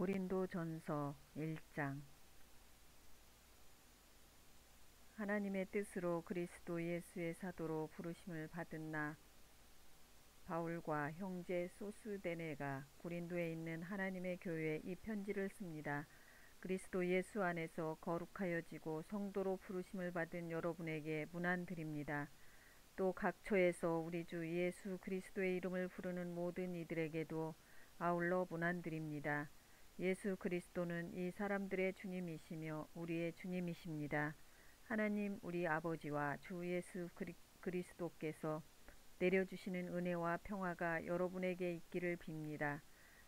고린도전서 1장. 하나님의 뜻으로 그리스도 예수의 사도로 부르심을 받은 나 바울과 형제 소스데네가 고린도에 있는 하나님의 교회에 이 편지를 씁니다. 그리스도 예수 안에서 거룩하여지고 성도로 부르심을 받은 여러분에게 문안드립니다. 또 각처에서 우리 주 예수 그리스도의 이름을 부르는 모든 이들에게도 아울러 문안드립니다. 예수 그리스도는 이 사람들의 주님이시며 우리의 주님이십니다. 하나님 우리 아버지와 주 예수 그리스도께서 내려주시는 은혜와 평화가 여러분에게 있기를 빕니다.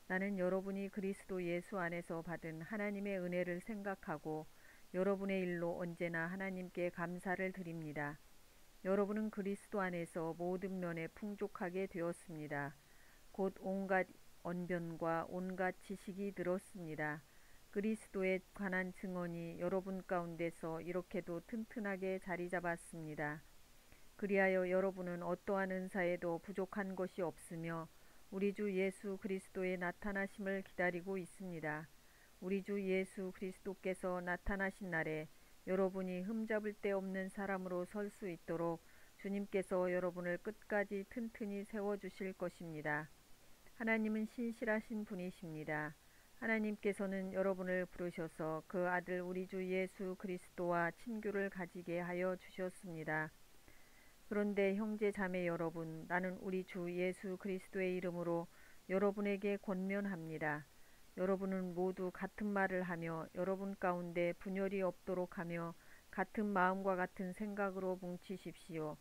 나는 여러분이 그리스도 예수 안에서 받은 하나님의 은혜를 생각하고 여러분의 일로 언제나 하나님께 감사를 드립니다. 여러분은 그리스도 안에서 모든 면에 풍족하게 되었습니다. 곧 온갖 언변과 온갖 지식이 들었습니다. 그리스도에 관한 증언이 여러분 가운데서 이렇게도 튼튼하게 자리 잡았습니다. 그리하여 여러분은 어떠한 은사에도 부족한 것이 없으며 우리 주 예수 그리스도의 나타나심을 기다리고 있습니다. 우리 주 예수 그리스도께서 나타나신 날에 여러분이 흠잡을 데 없는 사람으로 설 수 있도록 주님께서 여러분을 끝까지 튼튼히 세워주실 것입니다. 하나님은 신실하신 분이십니다. 하나님께서는 여러분을 부르셔서 그 아들 우리 주 예수 그리스도와 친교를 가지게 하여 주셨습니다. 그런데 형제 자매 여러분, 나는 우리 주 예수 그리스도의 이름으로 여러분에게 권면합니다. 여러분은 모두 같은 말을 하며 여러분 가운데 분열이 없도록 하며 같은 마음과 같은 생각으로 뭉치십시오.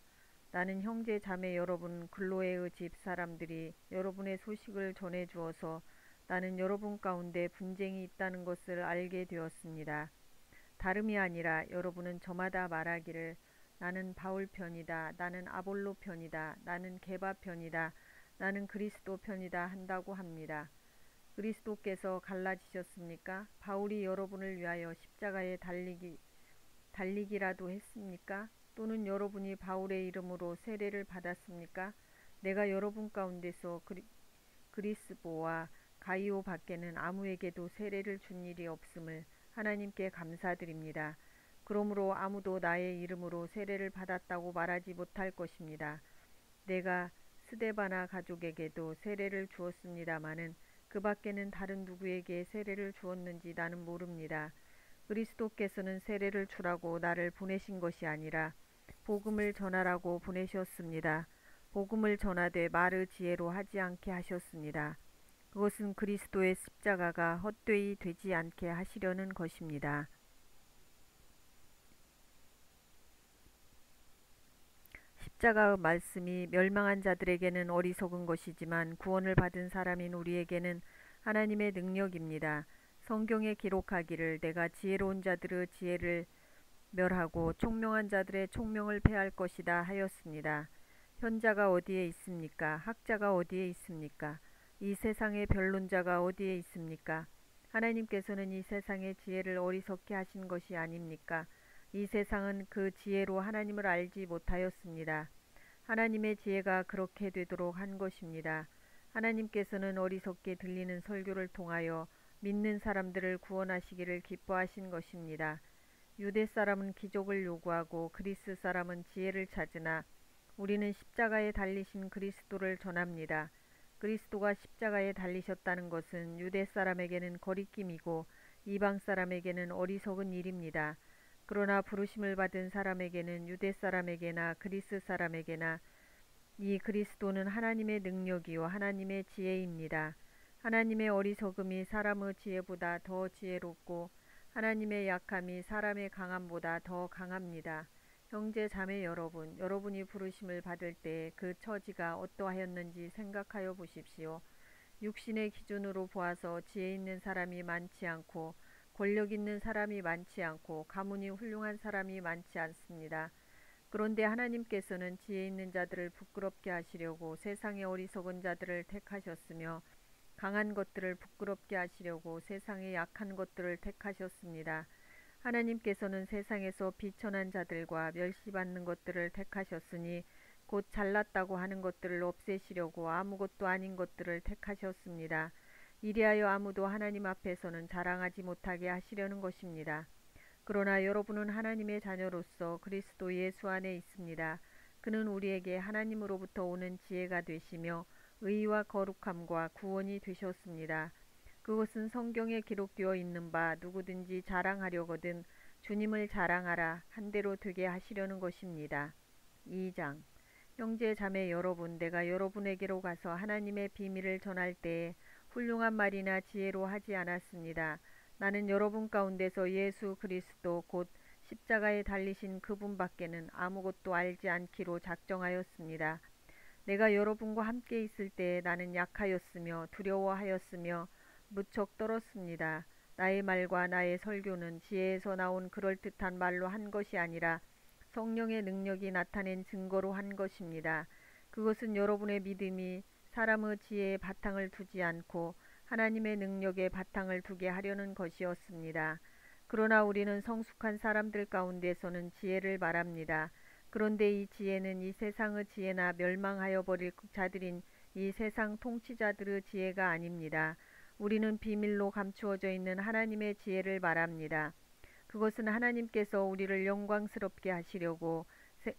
나는 형제 자매 여러분 글로에의 집 사람들이 여러분의 소식을 전해 주어서 나는 여러분 가운데 분쟁이 있다는 것을 알게 되었습니다. 다름이 아니라 여러분은 저마다 말하기를 나는 바울 편이다, 나는 아볼로 편이다, 나는 게바 편이다, 나는 그리스도 편이다 한다고 합니다. 그리스도께서 갈라지셨습니까? 바울이 여러분을 위하여 십자가에 달리기라도 했습니까? 또는 여러분이 바울의 이름으로 세례를 받았습니까? 내가 여러분 가운데서 그리스보와 가이오 밖에는 아무에게도 세례를 준 일이 없음을 하나님께 감사드립니다. 그러므로 아무도 나의 이름으로 세례를 받았다고 말하지 못할 것입니다. 내가 스데바나 가족에게도 세례를 주었습니다마는 그 밖에는 다른 누구에게 세례를 주었는지 나는 모릅니다. 그리스도께서는 세례를 주라고 나를 보내신 것이 아니라 복음을 전하라고 보내셨습니다. 복음을 전하되 말의 지혜로 하지 않게 하셨습니다. 그것은 그리스도의 십자가가 헛되이 되지 않게 하시려는 것입니다. 십자가의 말씀이 멸망한 자들에게는 어리석은 것이지만 구원을 받은 사람인 우리에게는 하나님의 능력입니다. 성경에 기록하기를 내가 지혜로운 자들의 지혜를 멸하고 총명한 자들의 총명을 패할 것이다 하였습니다. 현자가 어디에 있습니까? 학자가 어디에 있습니까? 이 세상의 변론자가 어디에 있습니까? 하나님께서는 이 세상의 지혜를 어리석게 하신 것이 아닙니까? 이 세상은 그 지혜로 하나님을 알지 못하였습니다. 하나님의 지혜가 그렇게 되도록 한 것입니다. 하나님께서는 어리석게 들리는 설교를 통하여 믿는 사람들을 구원하시기를 기뻐하신 것입니다. 유대 사람은 기적을 요구하고 그리스 사람은 지혜를 찾으나 우리는 십자가에 달리신 그리스도를 전합니다. 그리스도가 십자가에 달리셨다는 것은 유대 사람에게는 거리낌이고 이방 사람에게는 어리석은 일입니다. 그러나 부르심을 받은 사람에게는 유대 사람에게나 그리스 사람에게나 이 그리스도는 하나님의 능력이요 하나님의 지혜입니다. 하나님의 어리석음이 사람의 지혜보다 더 지혜롭고 하나님의 약함이 사람의 강함보다 더 강합니다. 형제 자매 여러분, 여러분이 부르심을 받을 때 그 처지가 어떠하였는지 생각하여 보십시오. 육신의 기준으로 보아서 지혜 있는 사람이 많지 않고 권력 있는 사람이 많지 않고 가문이 훌륭한 사람이 많지 않습니다. 그런데 하나님께서는 지혜 있는 자들을 부끄럽게 하시려고 세상의 어리석은 자들을 택하셨으며 강한 것들을 부끄럽게 하시려고 세상의 약한 것들을 택하셨습니다. 하나님께서는 세상에서 비천한 자들과 멸시받는 것들을 택하셨으니 곧 잘났다고 하는 것들을 없애시려고 아무것도 아닌 것들을 택하셨습니다. 이리하여 아무도 하나님 앞에서는 자랑하지 못하게 하시려는 것입니다. 그러나 여러분은 하나님의 자녀로서 그리스도 예수 안에 있습니다. 그는 우리에게 하나님으로부터 오는 지혜가 되시며 의와 거룩함과 구원이 되셨습니다. 그것은 성경에 기록되어 있는 바 누구든지 자랑하려거든 주님을 자랑하라 한 대로 되게 하시려는 것입니다. 2장. 형제 자매 여러분, 내가 여러분에게로 가서 하나님의 비밀을 전할 때에 훌륭한 말이나 지혜로 하지 않았습니다. 나는 여러분 가운데서 예수 그리스도 곧 십자가에 달리신 그분밖에는 아무것도 알지 않기로 작정하였습니다. 내가 여러분과 함께 있을 때에 나는 약하였으며 두려워하였으며 무척 떨었습니다. 나의 말과 나의 설교는 지혜에서 나온 그럴듯한 말로 한 것이 아니라 성령의 능력이 나타낸 증거로 한 것입니다. 그것은 여러분의 믿음이 사람의 지혜에 바탕을 두지 않고 하나님의 능력에 바탕을 두게 하려는 것이었습니다. 그러나 우리는 성숙한 사람들 가운데서는 지혜를 말합니다. 그런데 이 지혜는 이 세상의 지혜나 멸망하여 버릴 자들인 이 세상 통치자들의 지혜가 아닙니다. 우리는 비밀로 감추어져 있는 하나님의 지혜를 말합니다. 그것은 하나님께서 우리를 영광스럽게 하시려고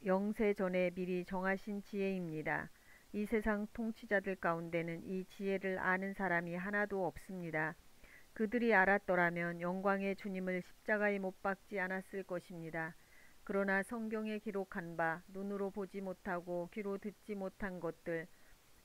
영세 전에 미리 정하신 지혜입니다. 이 세상 통치자들 가운데는 이 지혜를 아는 사람이 하나도 없습니다. 그들이 알았더라면 영광의 주님을 십자가에 못 박지 않았을 것입니다. 그러나 성경에 기록한 바 눈으로 보지 못하고 귀로 듣지 못한 것들,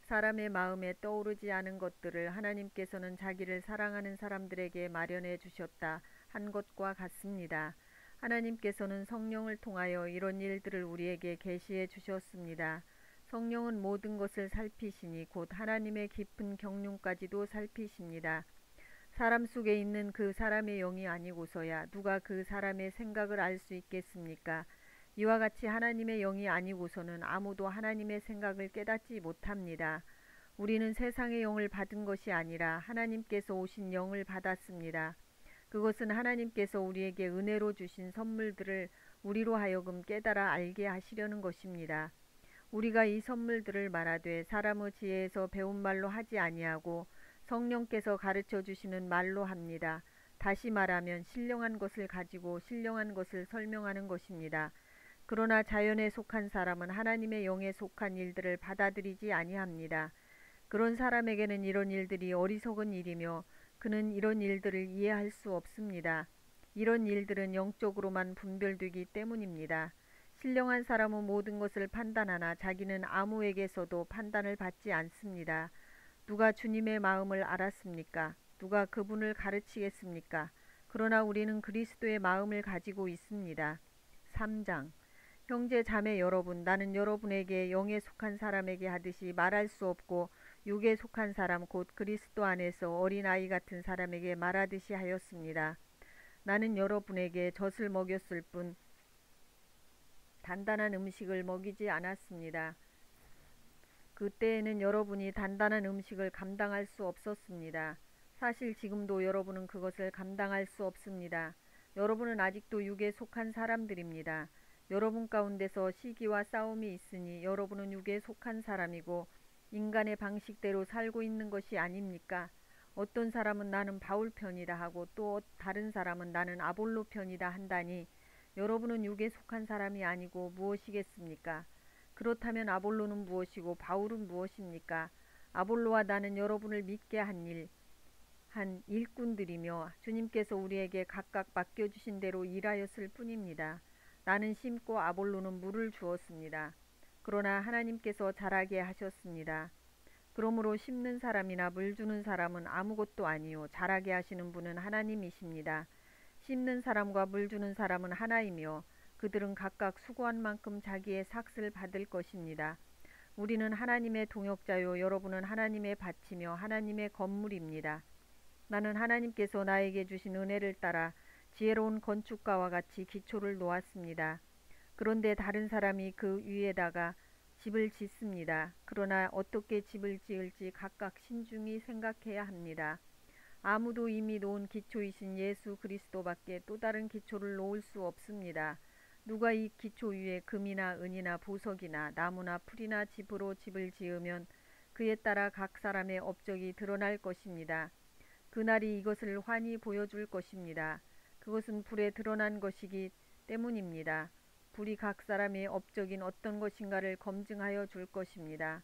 사람의 마음에 떠오르지 않은 것들을 하나님께서는 자기를 사랑하는 사람들에게 마련해 주셨다 한 것과 같습니다. 하나님께서는 성령을 통하여 이런 일들을 우리에게 계시해 주셨습니다. 성령은 모든 것을 살피시니 곧 하나님의 깊은 경륜까지도 살피십니다. 사람 속에 있는 그 사람의 영이 아니고서야 누가 그 사람의 생각을 알 수 있겠습니까? 이와 같이 하나님의 영이 아니고서는 아무도 하나님의 생각을 깨닫지 못합니다. 우리는 세상의 영을 받은 것이 아니라 하나님께서 오신 영을 받았습니다. 그것은 하나님께서 우리에게 은혜로 주신 선물들을 우리로 하여금 깨달아 알게 하시려는 것입니다. 우리가 이 선물들을 말하되 사람의 지혜에서 배운 말로 하지 아니하고 성령께서 가르쳐 주시는 말로 합니다. 다시 말하면 신령한 것을 가지고 신령한 것을 설명하는 것입니다. 그러나 자연에 속한 사람은 하나님의 영에 속한 일들을 받아들이지 아니합니다. 그런 사람에게는 이런 일들이 어리석은 일이며 그는 이런 일들을 이해할 수 없습니다. 이런 일들은 영적으로만 분별되기 때문입니다. 신령한 사람은 모든 것을 판단하나 자기는 아무에게서도 판단을 받지 않습니다. 누가 주님의 마음을 알았습니까? 누가 그분을 가르치겠습니까? 그러나 우리는 그리스도의 마음을 가지고 있습니다. 3장. 형제 자매 여러분, 나는 여러분에게 영에 속한 사람에게 하듯이 말할 수 없고 육에 속한 사람 곧 그리스도 안에서 어린아이 같은 사람에게 말하듯이 하였습니다. 나는 여러분에게 젖을 먹였을 뿐 단단한 음식을 먹이지 않았습니다. 그때에는 여러분이 단단한 음식을 감당할 수 없었습니다. 사실 지금도 여러분은 그것을 감당할 수 없습니다. 여러분은 아직도 육에 속한 사람들입니다. 여러분 가운데서 시기와 싸움이 있으니 여러분은 육에 속한 사람이고 인간의 방식대로 살고 있는 것이 아닙니까? 어떤 사람은 나는 바울 편이다 하고 또 다른 사람은 나는 아볼로 편이다 한다니 여러분은 육에 속한 사람이 아니고 무엇이겠습니까? 그렇다면 아볼로는 무엇이고 바울은 무엇입니까? 아볼로와 나는 여러분을 믿게 한 일꾼들이며 주님께서 우리에게 각각 맡겨주신 대로 일하였을 뿐입니다. 나는 심고 아볼로는 물을 주었습니다. 그러나 하나님께서 자라게 하셨습니다. 그러므로 심는 사람이나 물 주는 사람은 아무것도 아니요 자라게 하시는 분은 하나님이십니다. 심는 사람과 물 주는 사람은 하나이며 그들은 각각 수고한 만큼 자기의 삭을 받을 것입니다. 우리는 하나님의 동역자요 여러분은 하나님의 밭이며 하나님의 건물입니다. 나는 하나님께서 나에게 주신 은혜를 따라 지혜로운 건축가와 같이 기초를 놓았습니다. 그런데 다른 사람이 그 위에다가 집을 짓습니다. 그러나 어떻게 집을 지을지 각각 신중히 생각해야 합니다. 아무도 이미 놓은 기초이신 예수 그리스도밖에 또 다른 기초를 놓을 수 없습니다. 누가 이 기초 위에 금이나 은이나 보석이나 나무나 풀이나 집으로 집을 지으면 그에 따라 각 사람의 업적이 드러날 것입니다. 그날이 이것을 환히 보여줄 것입니다. 그것은 불에 드러난 것이기 때문입니다. 불이 각 사람의 업적인 어떤 것인가를 검증하여 줄 것입니다.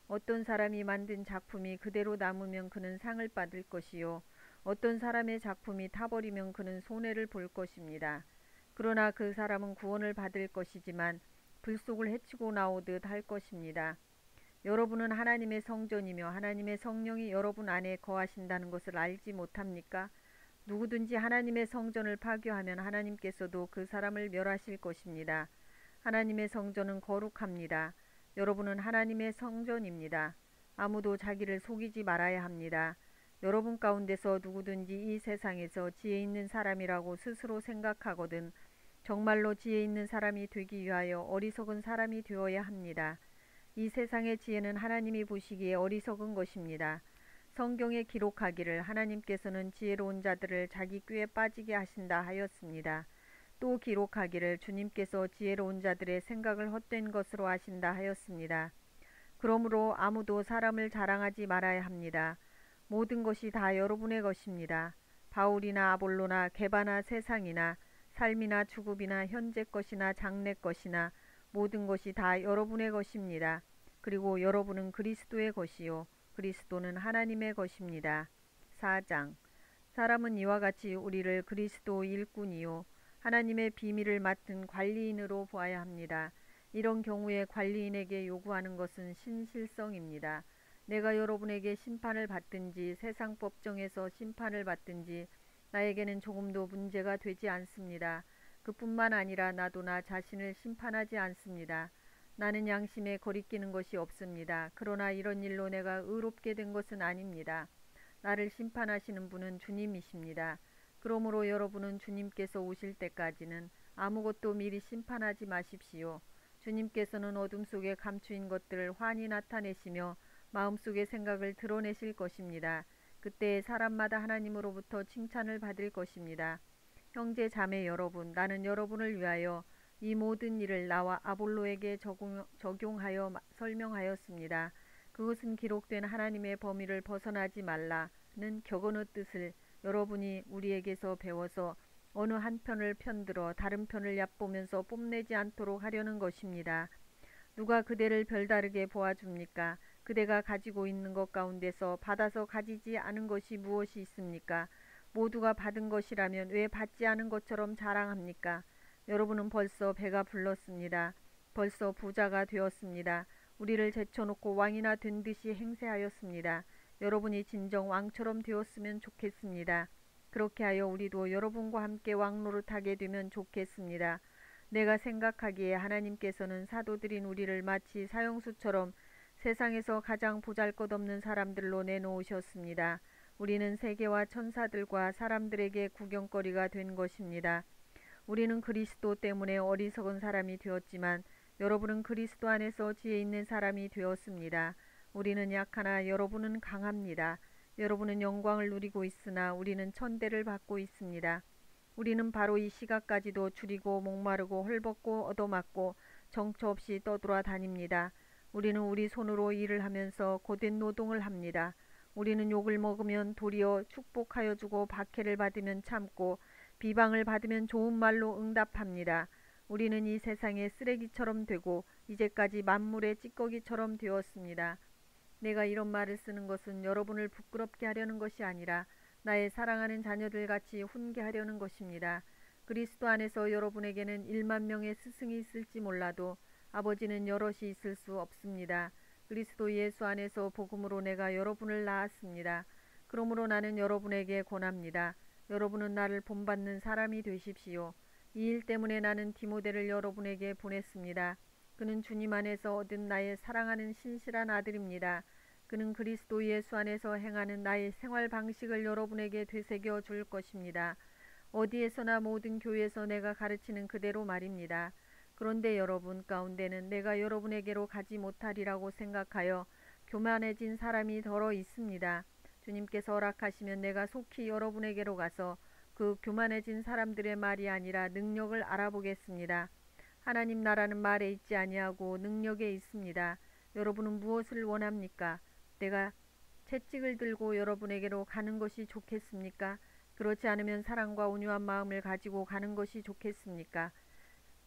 어떤 사람이 만든 작품이 그대로 남으면 그는 상을 받을 것이요, 어떤 사람의 작품이 타버리면 그는 손해를 볼 것입니다. 그러나 그 사람은 구원을 받을 것이지만 불속을 헤치고 나오듯 할 것입니다. 여러분은 하나님의 성전이며 하나님의 성령이 여러분 안에 거하신다는 것을 알지 못합니까? 누구든지 하나님의 성전을 파괴하면 하나님께서도 그 사람을 멸하실 것입니다. 하나님의 성전은 거룩합니다. 여러분은 하나님의 성전입니다. 아무도 자기를 속이지 말아야 합니다. 여러분 가운데서 누구든지 이 세상에서 지혜 있는 사람이라고 스스로 생각하거든 정말로 지혜 있는 사람이 되기 위하여 어리석은 사람이 되어야 합니다. 이 세상의 지혜는 하나님이 보시기에 어리석은 것입니다. 성경에 기록하기를 하나님께서는 지혜로운 자들을 자기 꾀에 빠지게 하신다 하였습니다. 또 기록하기를 주님께서 지혜로운 자들의 생각을 헛된 것으로 하신다 하였습니다. 그러므로 아무도 사람을 자랑하지 말아야 합니다. 모든 것이 다 여러분의 것입니다. 바울이나 아볼로나 게바나 세상이나 삶이나 주급이나 현재 것이나 장래 것이나 모든 것이 다 여러분의 것입니다. 그리고 여러분은 그리스도의 것이요 그리스도는 하나님의 것입니다. 4장. 사람은 이와 같이 우리를 그리스도 일꾼이요 하나님의 비밀을 맡은 관리인으로 보아야 합니다. 이런 경우에 관리인에게 요구하는 것은 신실성입니다. 내가 여러분에게 심판을 받든지 세상 법정에서 심판을 받든지 나에게는 조금도 문제가 되지 않습니다. 그뿐만 아니라 나도 나 자신을 심판하지 않습니다. 나는 양심에 거리끼는 것이 없습니다. 그러나 이런 일로 내가 의롭게 된 것은 아닙니다. 나를 심판하시는 분은 주님이십니다. 그러므로 여러분은 주님께서 오실 때까지는 아무것도 미리 심판하지 마십시오. 주님께서는 어둠 속에 감추인 것들을 환히 나타내시며 마음속의 생각을 드러내실 것입니다. 그때 사람마다 하나님으로부터 칭찬을 받을 것입니다. 형제 자매 여러분, 나는 여러분을 위하여 이 모든 일을 나와 아볼로에게 적용하여 설명하였습니다. 그것은 기록된 하나님의 범위를 벗어나지 말라는 격언의 뜻을 여러분이 우리에게서 배워서 어느 한편을 편들어 다른 편을 얕보면서 뽐내지 않도록 하려는 것입니다. 누가 그대를 별다르게 보아줍니까? 그대가 가지고 있는 것 가운데서 받아서 가지지 않은 것이 무엇이 있습니까? 모두가 받은 것이라면 왜 받지 않은 것처럼 자랑합니까? 여러분은 벌써 배가 불렀습니다. 벌써 부자가 되었습니다. 우리를 제쳐놓고 왕이나 된 듯이 행세하였습니다. 여러분이 진정 왕처럼 되었으면 좋겠습니다. 그렇게 하여 우리도 여러분과 함께 왕노릇하게 되면 좋겠습니다. 내가 생각하기에 하나님께서는 사도들인 우리를 마치 사형수처럼 세상에서 가장 보잘것없는 사람들로 내놓으셨습니다. 우리는 세계와 천사들과 사람들에게 구경거리가 된 것입니다. 우리는 그리스도 때문에 어리석은 사람이 되었지만 여러분은 그리스도 안에서 지혜 있는 사람이 되었습니다. 우리는 약하나 여러분은 강합니다. 여러분은 영광을 누리고 있으나 우리는 천대를 받고 있습니다. 우리는 바로 이 시각까지도 줄이고 목마르고 헐벗고 얻어맞고 정처 없이 떠돌아 다닙니다. 우리는 우리 손으로 일을 하면서 고된 노동을 합니다. 우리는 욕을 먹으면 도리어 축복하여 주고 박해를 받으면 참고 비방을 받으면 좋은 말로 응답합니다. 우리는 이 세상의 쓰레기처럼 되고 이제까지 만물의 찌꺼기처럼 되었습니다. 내가 이런 말을 쓰는 것은 여러분을 부끄럽게 하려는 것이 아니라 나의 사랑하는 자녀들 같이 훈계하려는 것입니다. 그리스도 안에서 여러분에게는 1만 명의 스승이 있을지 몰라도 아버지는 여럿이 있을 수 없습니다. 그리스도 예수 안에서 복음으로 내가 여러분을 낳았습니다. 그러므로 나는 여러분에게 권합니다. 여러분은 나를 본받는 사람이 되십시오. 이 일 때문에 나는 디모데를 여러분에게 보냈습니다. 그는 주님 안에서 얻은 나의 사랑하는 신실한 아들입니다. 그는 그리스도 예수 안에서 행하는 나의 생활 방식을 여러분에게 되새겨 줄 것입니다. 어디에서나 모든 교회에서 내가 가르치는 그대로 말입니다. 그런데 여러분 가운데는 내가 여러분에게로 가지 못하리라고 생각하여 교만해진 사람이 더러 있습니다. 주님께서 허락하시면 내가 속히 여러분에게로 가서 그 교만해진 사람들의 말이 아니라 능력을 알아보겠습니다. 하나님 나라는 말에 있지 아니하고 능력에 있습니다. 여러분은 무엇을 원합니까? 내가 채찍을 들고 여러분에게로 가는 것이 좋겠습니까? 그렇지 않으면 사랑과 온유한 마음을 가지고 가는 것이 좋겠습니까?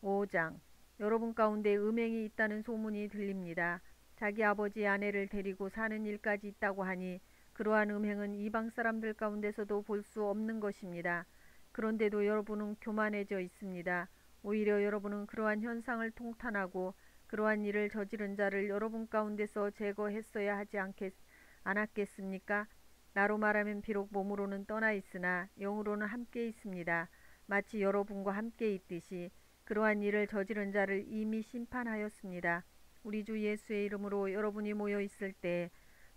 5장. 여러분 가운데 음행이 있다는 소문이 들립니다. 자기 아버지의 아내를 데리고 사는 일까지 있다고 하니 그러한 음행은 이방 사람들 가운데서도 볼 수 없는 것입니다. 그런데도 여러분은 교만해져 있습니다. 오히려 여러분은 그러한 현상을 통탄하고 그러한 일을 저지른 자를 여러분 가운데서 제거했어야 하지 않았겠습니까? 나로 말하면 비록 몸으로는 떠나 있으나 영으로는 함께 있습니다. 마치 여러분과 함께 있듯이 그러한 일을 저지른 자를 이미 심판하였습니다. 우리 주 예수의 이름으로 여러분이 모여 있을 때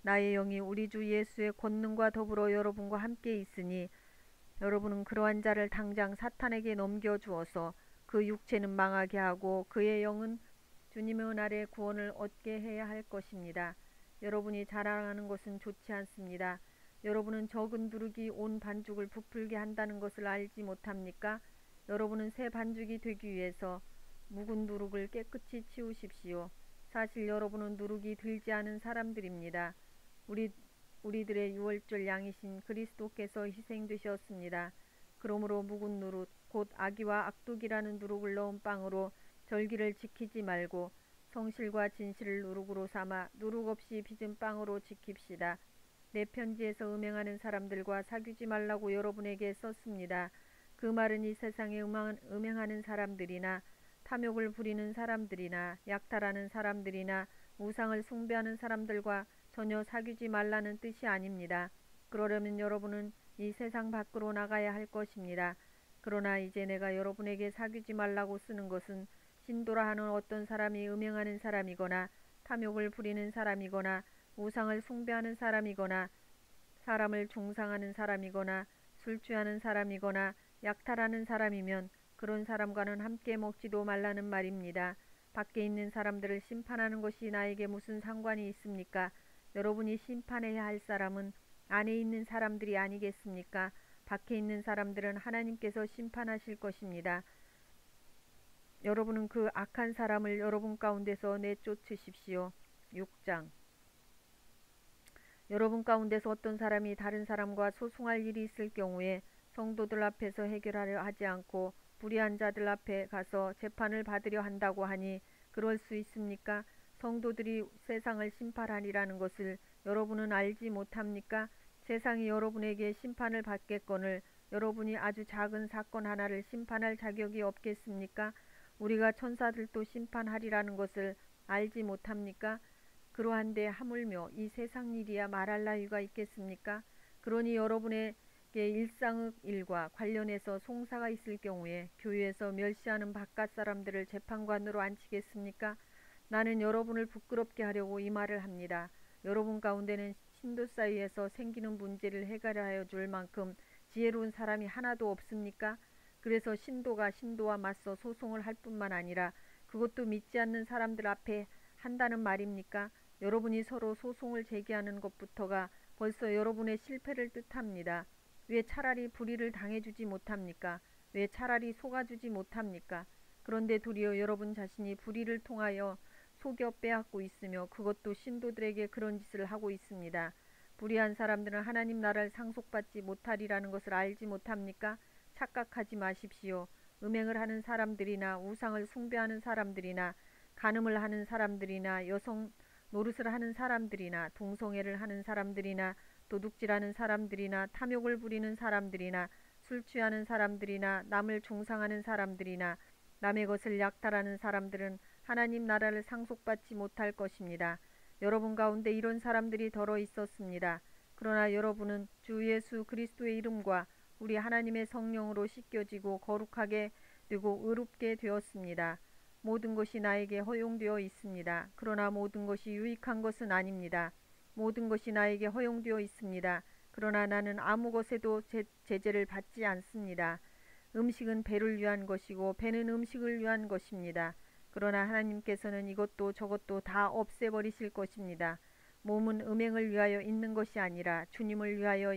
나의 영이 우리 주 예수의 권능과 더불어 여러분과 함께 있으니 여러분은 그러한 자를 당장 사탄에게 넘겨주어서 그 육체는 망하게 하고 그의 영은 주님의 은 아래 구원을 얻게 해야 할 것입니다. 여러분이 자랑하는 것은 좋지 않습니다. 여러분은 적은 누룩이 온 반죽을 부풀게 한다는 것을 알지 못합니까? 여러분은 새 반죽이 되기 위해서 묵은 누룩을 깨끗이 치우십시오. 사실 여러분은 누룩이 들지 않은 사람들입니다. 우리들의 유월절 양이신 그리스도께서 희생되셨습니다. 그러므로 묵은 누룩 곧 악의와 악독이라는 누룩을 넣은 빵으로 절기를 지키지 말고 성실과 진실을 누룩으로 삼아 누룩 없이 빚은 빵으로 지킵시다. 내 편지에서 음행하는 사람들과 사귀지 말라고 여러분에게 썼습니다. 그 말은 이 세상에 음행하는 사람들이나 탐욕을 부리는 사람들이나 약탈하는 사람들이나 우상을 숭배하는 사람들과 전혀 사귀지 말라는 뜻이 아닙니다. 그러려면 여러분은 이 세상 밖으로 나가야 할 것입니다. 그러나 이제 내가 여러분에게 사귀지 말라고 쓰는 것은 신도라 하는 어떤 사람이 음행하는 사람이거나 탐욕을 부리는 사람이거나 우상을 숭배하는 사람이거나 사람을 중상하는 사람이거나 술 취하는 사람이거나 약탈하는 사람이면 그런 사람과는 함께 먹지도 말라는 말입니다. 밖에 있는 사람들을 심판하는 것이 나에게 무슨 상관이 있습니까? 여러분이 심판해야 할 사람은 안에 있는 사람들이 아니겠습니까? 밖에 있는 사람들은 하나님께서 심판하실 것입니다. 여러분은 그 악한 사람을 여러분 가운데서 내쫓으십시오. 6장. 여러분 가운데서 어떤 사람이 다른 사람과 소송할 일이 있을 경우에 성도들 앞에서 해결하려 하지 않고 불의한 자들 앞에 가서 재판을 받으려 한다고 하니 그럴 수 있습니까? 성도들이 세상을 심판하리라는 것을 여러분은 알지 못합니까? 세상이 여러분에게 심판을 받겠거늘 여러분이 아주 작은 사건 하나를 심판할 자격이 없겠습니까? 우리가 천사들도 심판하리라는 것을 알지 못합니까? 그러한데 하물며 이 세상 일이야 말할 나위가 있겠습니까? 그러니 여러분에게 일상의 일과 관련해서 송사가 있을 경우에 교회에서 멸시하는 바깥 사람들을 재판관으로 앉히겠습니까? 나는 여러분을 부끄럽게 하려고 이 말을 합니다. 여러분 가운데는 신도 사이에서 생기는 문제를 해결하여 줄 만큼 지혜로운 사람이 하나도 없습니까? 그래서 신도가 신도와 맞서 소송을 할 뿐만 아니라 그것도 믿지 않는 사람들 앞에 한다는 말입니까? 여러분이 서로 소송을 제기하는 것부터가 벌써 여러분의 실패를 뜻합니다. 왜 차라리 불의를 당해주지 못합니까? 왜 차라리 속아주지 못합니까? 그런데 도리어 여러분 자신이 불의를 통하여 속여 빼앗고 있으며 그것도 신도들에게 그런 짓을 하고 있습니다. 불의한 사람들은 하나님 나라를 상속받지 못하리라는 것을 알지 못합니까? 착각하지 마십시오. 음행을 하는 사람들이나 우상을 숭배하는 사람들이나 간음을 하는 사람들이나 여성 노릇을 하는 사람들이나 동성애를 하는 사람들이나 도둑질하는 사람들이나 탐욕을 부리는 사람들이나 술 취하는 사람들이나 남을 중상하는 사람들이나 남의 것을 약탈하는 사람들은 하나님 나라를 상속받지 못할 것입니다. 여러분 가운데 이런 사람들이 덜어 있었습니다. 그러나 여러분은 주 예수 그리스도의 이름과 우리 하나님의 성령으로 씻겨지고 거룩하게 되고 의롭게 되었습니다. 모든 것이 나에게 허용되어 있습니다. 그러나 모든 것이 유익한 것은 아닙니다. 모든 것이 나에게 허용되어 있습니다. 그러나 나는 아무 것에도 제재를 받지 않습니다. 음식은 배를 위한 것이고 배는 음식을 위한 것입니다. 그러나 하나님께서는 이것도 저것도 다 없애버리실 것입니다. 몸은 음행을 위하여 있는 것이 아니라 주님을 위하여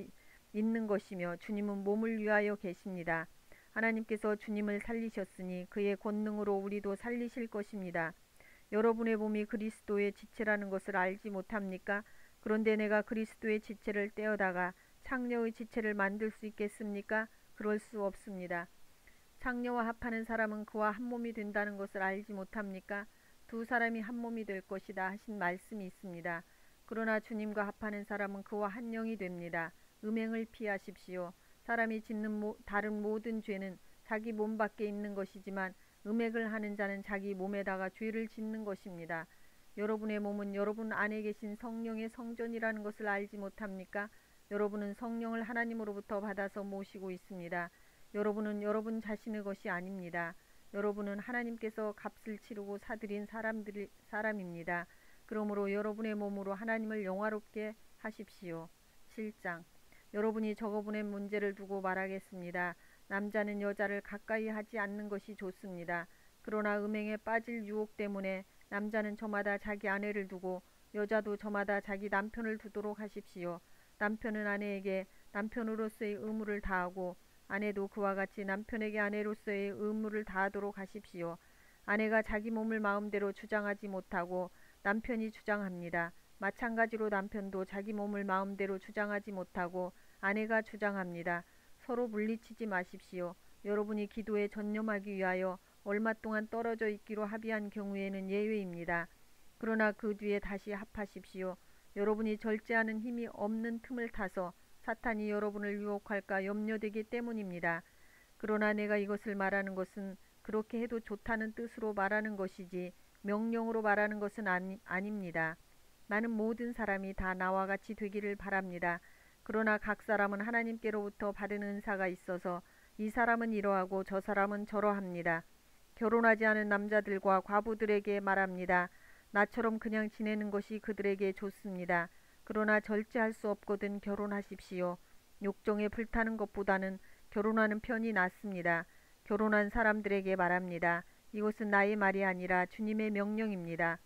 있는 것이며 주님은 몸을 위하여 계십니다. 하나님께서 주님을 살리셨으니 그의 권능으로 우리도 살리실 것입니다. 여러분의 몸이 그리스도의 지체라는 것을 알지 못합니까? 그런데 내가 그리스도의 지체를 떼어다가 창녀의 지체를 만들 수 있겠습니까? 그럴 수 없습니다. 창녀와 합하는 사람은 그와 한 몸이 된다는 것을 알지 못합니까? 두 사람이 한 몸이 될 것이다 하신 말씀이 있습니다. 그러나 주님과 합하는 사람은 그와 한 영이 됩니다. 음행을 피하십시오. 사람이 짓는 다른 모든 죄는 자기 몸 밖에 있는 것이지만 음행을 하는 자는 자기 몸에다가 죄를 짓는 것입니다. 여러분의 몸은 여러분 안에 계신 성령의 성전이라는 것을 알지 못합니까? 여러분은 성령을 하나님으로부터 받아서 모시고 있습니다. 여러분은 여러분 자신의 것이 아닙니다. 여러분은 하나님께서 값을 치르고 사들인 사람입니다. 그러므로 여러분의 몸으로 하나님을 영화롭게 하십시오. 7장. 여러분이 적어보낸 문제를 두고 말하겠습니다. 남자는 여자를 가까이 하지 않는 것이 좋습니다. 그러나 음행에 빠질 유혹 때문에 남자는 저마다 자기 아내를 두고 여자도 저마다 자기 남편을 두도록 하십시오. 남편은 아내에게 남편으로서의 의무를 다하고 아내도 그와 같이 남편에게 아내로서의 의무를 다하도록 하십시오. 아내가 자기 몸을 마음대로 주장하지 못하고 남편이 주장합니다. 마찬가지로 남편도 자기 몸을 마음대로 주장하지 못하고 아내가 주장합니다. 서로 물리치지 마십시오. 여러분이 기도에 전념하기 위하여 얼마 동안 떨어져 있기로 합의한 경우에는 예외입니다. 그러나 그 뒤에 다시 합하십시오. 여러분이 절제하는 힘이 없는 틈을 타서 사탄이 여러분을 유혹할까 염려되기 때문입니다. 그러나 내가 이것을 말하는 것은 그렇게 해도 좋다는 뜻으로 말하는 것이지 명령으로 말하는 것은 아닙니다. 나는 모든 사람이 다 나와 같이 되기를 바랍니다. 그러나 각 사람은 하나님께로부터 받은 은사가 있어서 이 사람은 이러하고 저 사람은 저러합니다. 결혼하지 않은 남자들과 과부들에게 말합니다. 나처럼 그냥 지내는 것이 그들에게 좋습니다. 그러나 절제할 수 없거든 결혼하십시오. 욕정에 불타는 것보다는 결혼하는 편이 낫습니다. 결혼한 사람들에게 말합니다. 이것은 나의 말이 아니라 주님의 명령입니다.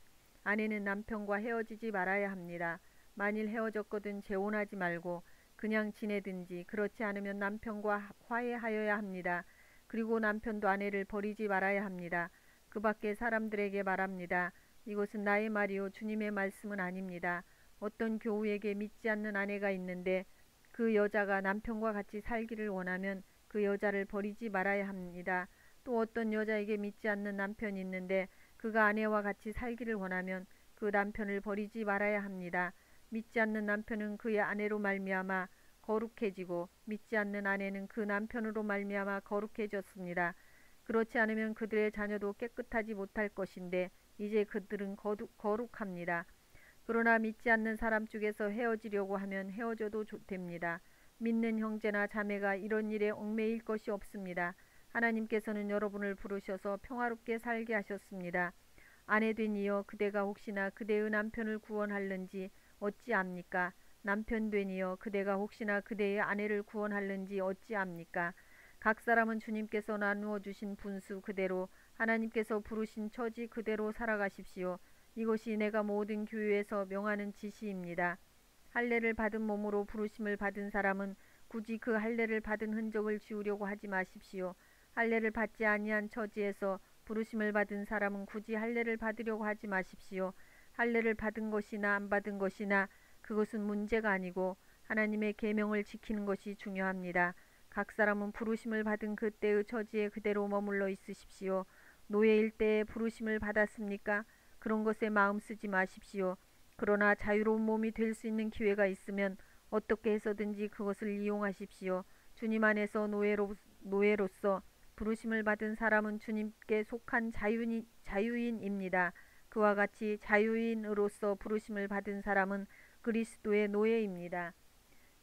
아내는 남편과 헤어지지 말아야 합니다. 만일 헤어졌거든 재혼하지 말고 그냥 지내든지 그렇지 않으면 남편과 화해하여야 합니다. 그리고 남편도 아내를 버리지 말아야 합니다. 그 밖에 사람들에게 말합니다. 이것은 나의 말이요 주님의 말씀은 아닙니다. 어떤 교우에게 믿지 않는 아내가 있는데 그 여자가 남편과 같이 살기를 원하면 그 여자를 버리지 말아야 합니다. 또 어떤 여자에게 믿지 않는 남편이 있는데 그가 아내와 같이 살기를 원하면 그 남편을 버리지 말아야 합니다. 믿지 않는 남편은 그의 아내로 말미암아 거룩해지고 믿지 않는 아내는 그 남편으로 말미암아 거룩해졌습니다. 그렇지 않으면 그들의 자녀도 깨끗하지 못할 것인데 이제 그들은 거룩합니다. 그러나 믿지 않는 사람 중에서 헤어지려고 하면 헤어져도 됩니다. 믿는 형제나 자매가 이런 일에 얽매일 것이 없습니다. 하나님께서는 여러분을 부르셔서 평화롭게 살게 하셨습니다. 아내된 이여 그대가 혹시나 그대의 남편을 구원할는지 어찌 압니까? 남편 된 이여 그대가 혹시나 그대의 아내를 구원할는지 어찌 압니까? 각 사람은 주님께서 나누어 주신 분수 그대로 하나님께서 부르신 처지 그대로 살아가십시오. 이것이 내가 모든 교회에서 명하는 지시입니다. 할례를 받은 몸으로 부르심을 받은 사람은 굳이 그 할례를 받은 흔적을 지우려고 하지 마십시오. 할례를 받지 아니한 처지에서 부르심을 받은 사람은 굳이 할례를 받으려고 하지 마십시오. 할례를 받은 것이나 안 받은 것이나 그것은 문제가 아니고 하나님의 계명을 지키는 것이 중요합니다. 각 사람은 부르심을 받은 그때의 처지에 그대로 머물러 있으십시오. 노예일 때에 부르심을 받았습니까? 그런 것에 마음 쓰지 마십시오. 그러나 자유로운 몸이 될 수 있는 기회가 있으면 어떻게 해서든지 그것을 이용하십시오. 주님 안에서 노예로서 부르심을 받은 사람은 주님께 속한 자유인입니다. 그와 같이 자유인으로서 부르심을 받은 사람은 그리스도의 노예입니다.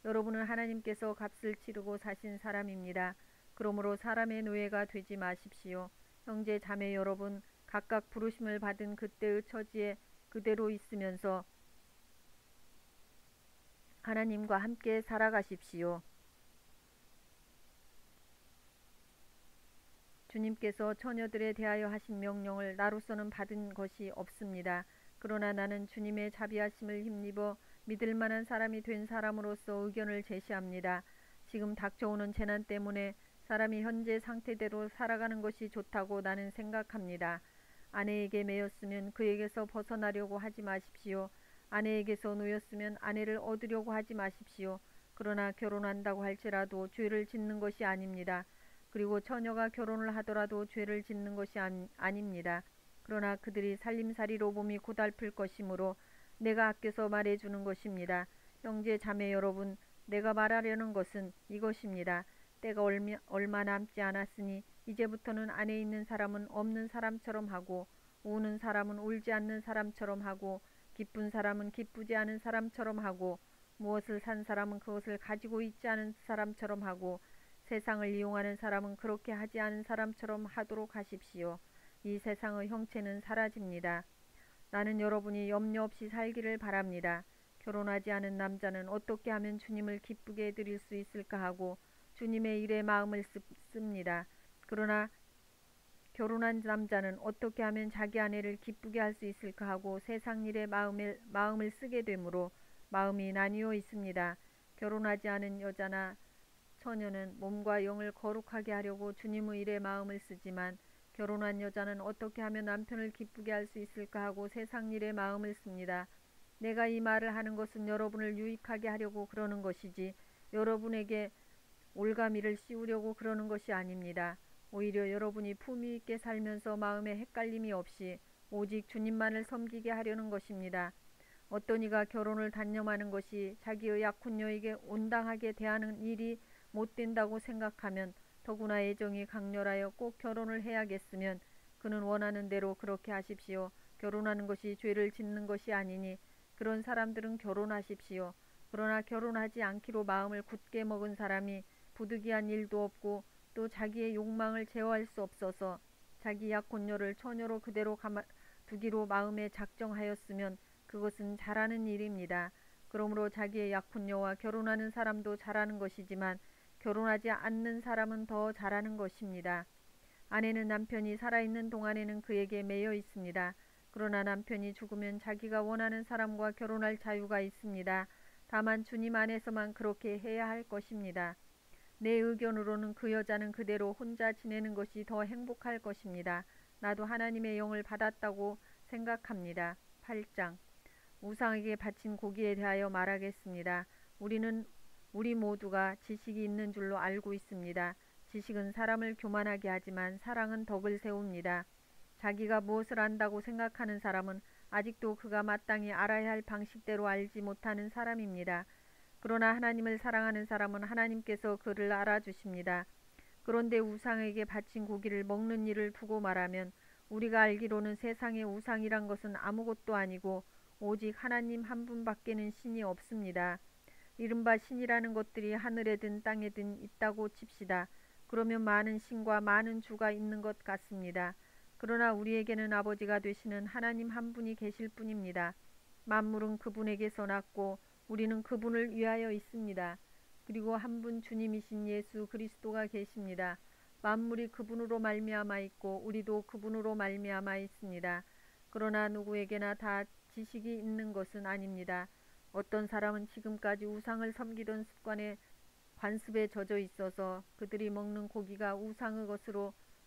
여러분은 하나님께서 값을 치르고 사신 사람입니다. 그러므로 사람의 노예가 되지 마십시오. 형제 자매 여러분, 각각 부르심을 받은 그때의 처지에 그대로 있으면서 하나님과 함께 살아가십시오. 주님께서 처녀들에 대하여 하신 명령을 나로서는 받은 것이 없습니다. 그러나 나는 주님의 자비하심을 힘입어 믿을 만한 사람이 된 사람으로서 의견을 제시합니다. 지금 닥쳐오는 재난 때문에 사람이 현재 상태대로 살아가는 것이 좋다고 나는 생각합니다. 아내에게 매였으면 그에게서 벗어나려고 하지 마십시오. 아내에게서 놓였으면 아내를 얻으려고 하지 마십시오. 그러나 결혼한다고 할지라도 죄를 짓는 것이 아닙니다. 그리고 처녀가 결혼을 하더라도 죄를 짓는 것이 아닙니다. 그러나 그들이 살림살이로 몸이 고달플 것이므로 내가 아껴서 말해주는 것입니다. 형제 자매 여러분, 내가 말하려는 것은 이것입니다. 때가 얼마 남지 않았으니 이제부터는 안에 있는 사람은 없는 사람처럼 하고 우는 사람은 울지 않는 사람처럼 하고 기쁜 사람은 기쁘지 않은 사람처럼 하고 무엇을 산 사람은 그것을 가지고 있지 않은 사람처럼 하고 세상을 이용하는 사람은 그렇게 하지 않은 사람처럼 하도록 하십시오. 이 세상의 형체는 사라집니다. 나는 여러분이 염려 없이 살기를 바랍니다. 결혼하지 않은 남자는 어떻게 하면 주님을 기쁘게 해드릴 수 있을까 하고 주님의 일에 마음을 씁니다. 그러나 결혼한 남자는 어떻게 하면 자기 아내를 기쁘게 할 수 있을까 하고 세상 일에 마음을 쓰게 되므로 마음이 나뉘어 있습니다. 결혼하지 않은 여자나 처녀는 몸과 영을 거룩하게 하려고 주님의 일에 마음을 쓰지만 결혼한 여자는 어떻게 하면 남편을 기쁘게 할 수 있을까 하고 세상 일에 마음을 씁니다. 내가 이 말을 하는 것은 여러분을 유익하게 하려고 그러는 것이지 여러분에게 올가미를 씌우려고 그러는 것이 아닙니다. 오히려 여러분이 품위 있게 살면서 마음에 헷갈림이 없이 오직 주님만을 섬기게 하려는 것입니다. 어떤 이가 결혼을 단념하는 것이 자기의 약혼녀에게 온당하게 대하는 일이 못된다고 생각하면 더구나 애정이 강렬하여 꼭 결혼을 해야겠으면 그는 원하는 대로 그렇게 하십시오. 결혼하는 것이 죄를 짓는 것이 아니니 그런 사람들은 결혼하십시오. 그러나 결혼하지 않기로 마음을 굳게 먹은 사람이 부득이한 일도 없고 또 자기의 욕망을 제어할 수 없어서 자기 약혼녀를 처녀로 그대로 두기로 마음에 작정하였으면 그것은 잘하는 일입니다. 그러므로 자기의 약혼녀와 결혼하는 사람도 잘하는 것이지만 결혼하지 않는 사람은 더 잘하는 것입니다. 아내는 남편이 살아있는 동안에는 그에게 매여 있습니다. 그러나 남편이 죽으면 자기가 원하는 사람과 결혼할 자유가 있습니다. 다만 주님 안에서만 그렇게 해야 할 것입니다. 내 의견으로는 그 여자는 그대로 혼자 지내는 것이 더 행복할 것입니다. 나도 하나님의 영을 받았다고 생각합니다. 8장 우상에게 바친 고기에 대하여 말하겠습니다. 우리 모두가 지식이 있는 줄로 알고 있습니다. 지식은 사람을 교만하게 하지만 사랑은 덕을 세웁니다. 자기가 무엇을 안다고 생각하는 사람은 아직도 그가 마땅히 알아야 할 방식대로 알지 못하는 사람입니다. 그러나 하나님을 사랑하는 사람은 하나님께서 그를 알아주십니다. 그런데 우상에게 바친 고기를 먹는 일을 두고 말하면 우리가 알기로는 세상의 우상이란 것은 아무것도 아니고 오직 하나님 한 분밖에는 신이 없습니다. 이른바 신이라는 것들이 하늘에든 땅에든 있다고 칩시다. 그러면 많은 신과 많은 주가 있는 것 같습니다. 그러나 우리에게는 아버지가 되시는 하나님 한 분이 계실 뿐입니다. 만물은 그분에게서 났고 우리는 그분을 위하여 있습니다. 그리고 한 분 주님이신 예수 그리스도가 계십니다. 만물이 그분으로 말미암아 있고 우리도 그분으로 말미암아 있습니다. 그러나 누구에게나 다 지식이 있는 것은 아닙니다. 어떤 사람은 지금까지 우상을 섬기던 습관에 관습에 젖어 있어서 그들이 먹는 고기가 우상의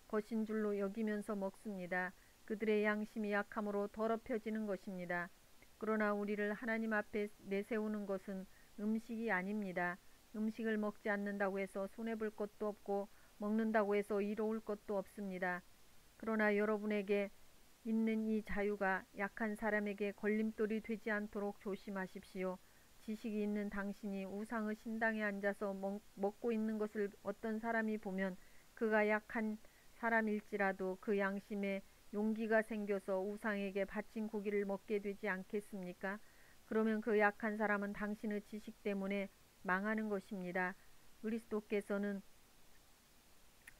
것인 줄로 여기면서 먹습니다. 그들의 양심이 약함으로 더럽혀지는 것입니다. 그러나 우리를 하나님 앞에 내세우는 것은 음식이 아닙니다. 음식을 먹지 않는다고 해서 손해볼 것도 없고 먹는다고 해서 이로울 것도 없습니다. 그러나 여러분에게 있는 이 자유가 약한 사람에게 걸림돌이 되지 않도록 조심하십시오. 지식이 있는 당신이 우상의 신당에 앉아서 먹고 있는 것을 어떤 사람이 보면 그가 약한 사람일지라도 그 양심에 용기가 생겨서 우상에게 바친 고기를 먹게 되지 않겠습니까? 그러면 그 약한 사람은 당신의 지식 때문에 망하는 것입니다. 그리스도께서는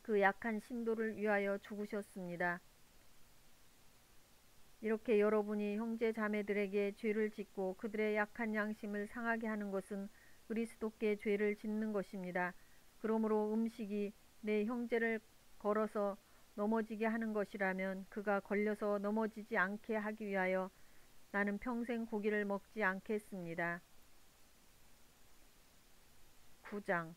그 약한 신도를 위하여 죽으셨습니다. 이렇게 여러분이 형제 자매들에게 죄를 짓고 그들의 약한 양심을 상하게 하는 것은 그리스도께 죄를 짓는 것입니다. 그러므로 음식이 내 형제를 걸어서 넘어지게 하는 것이라면 그가 걸려서 넘어지지 않게 하기 위하여 나는 평생 고기를 먹지 않겠습니다. 9장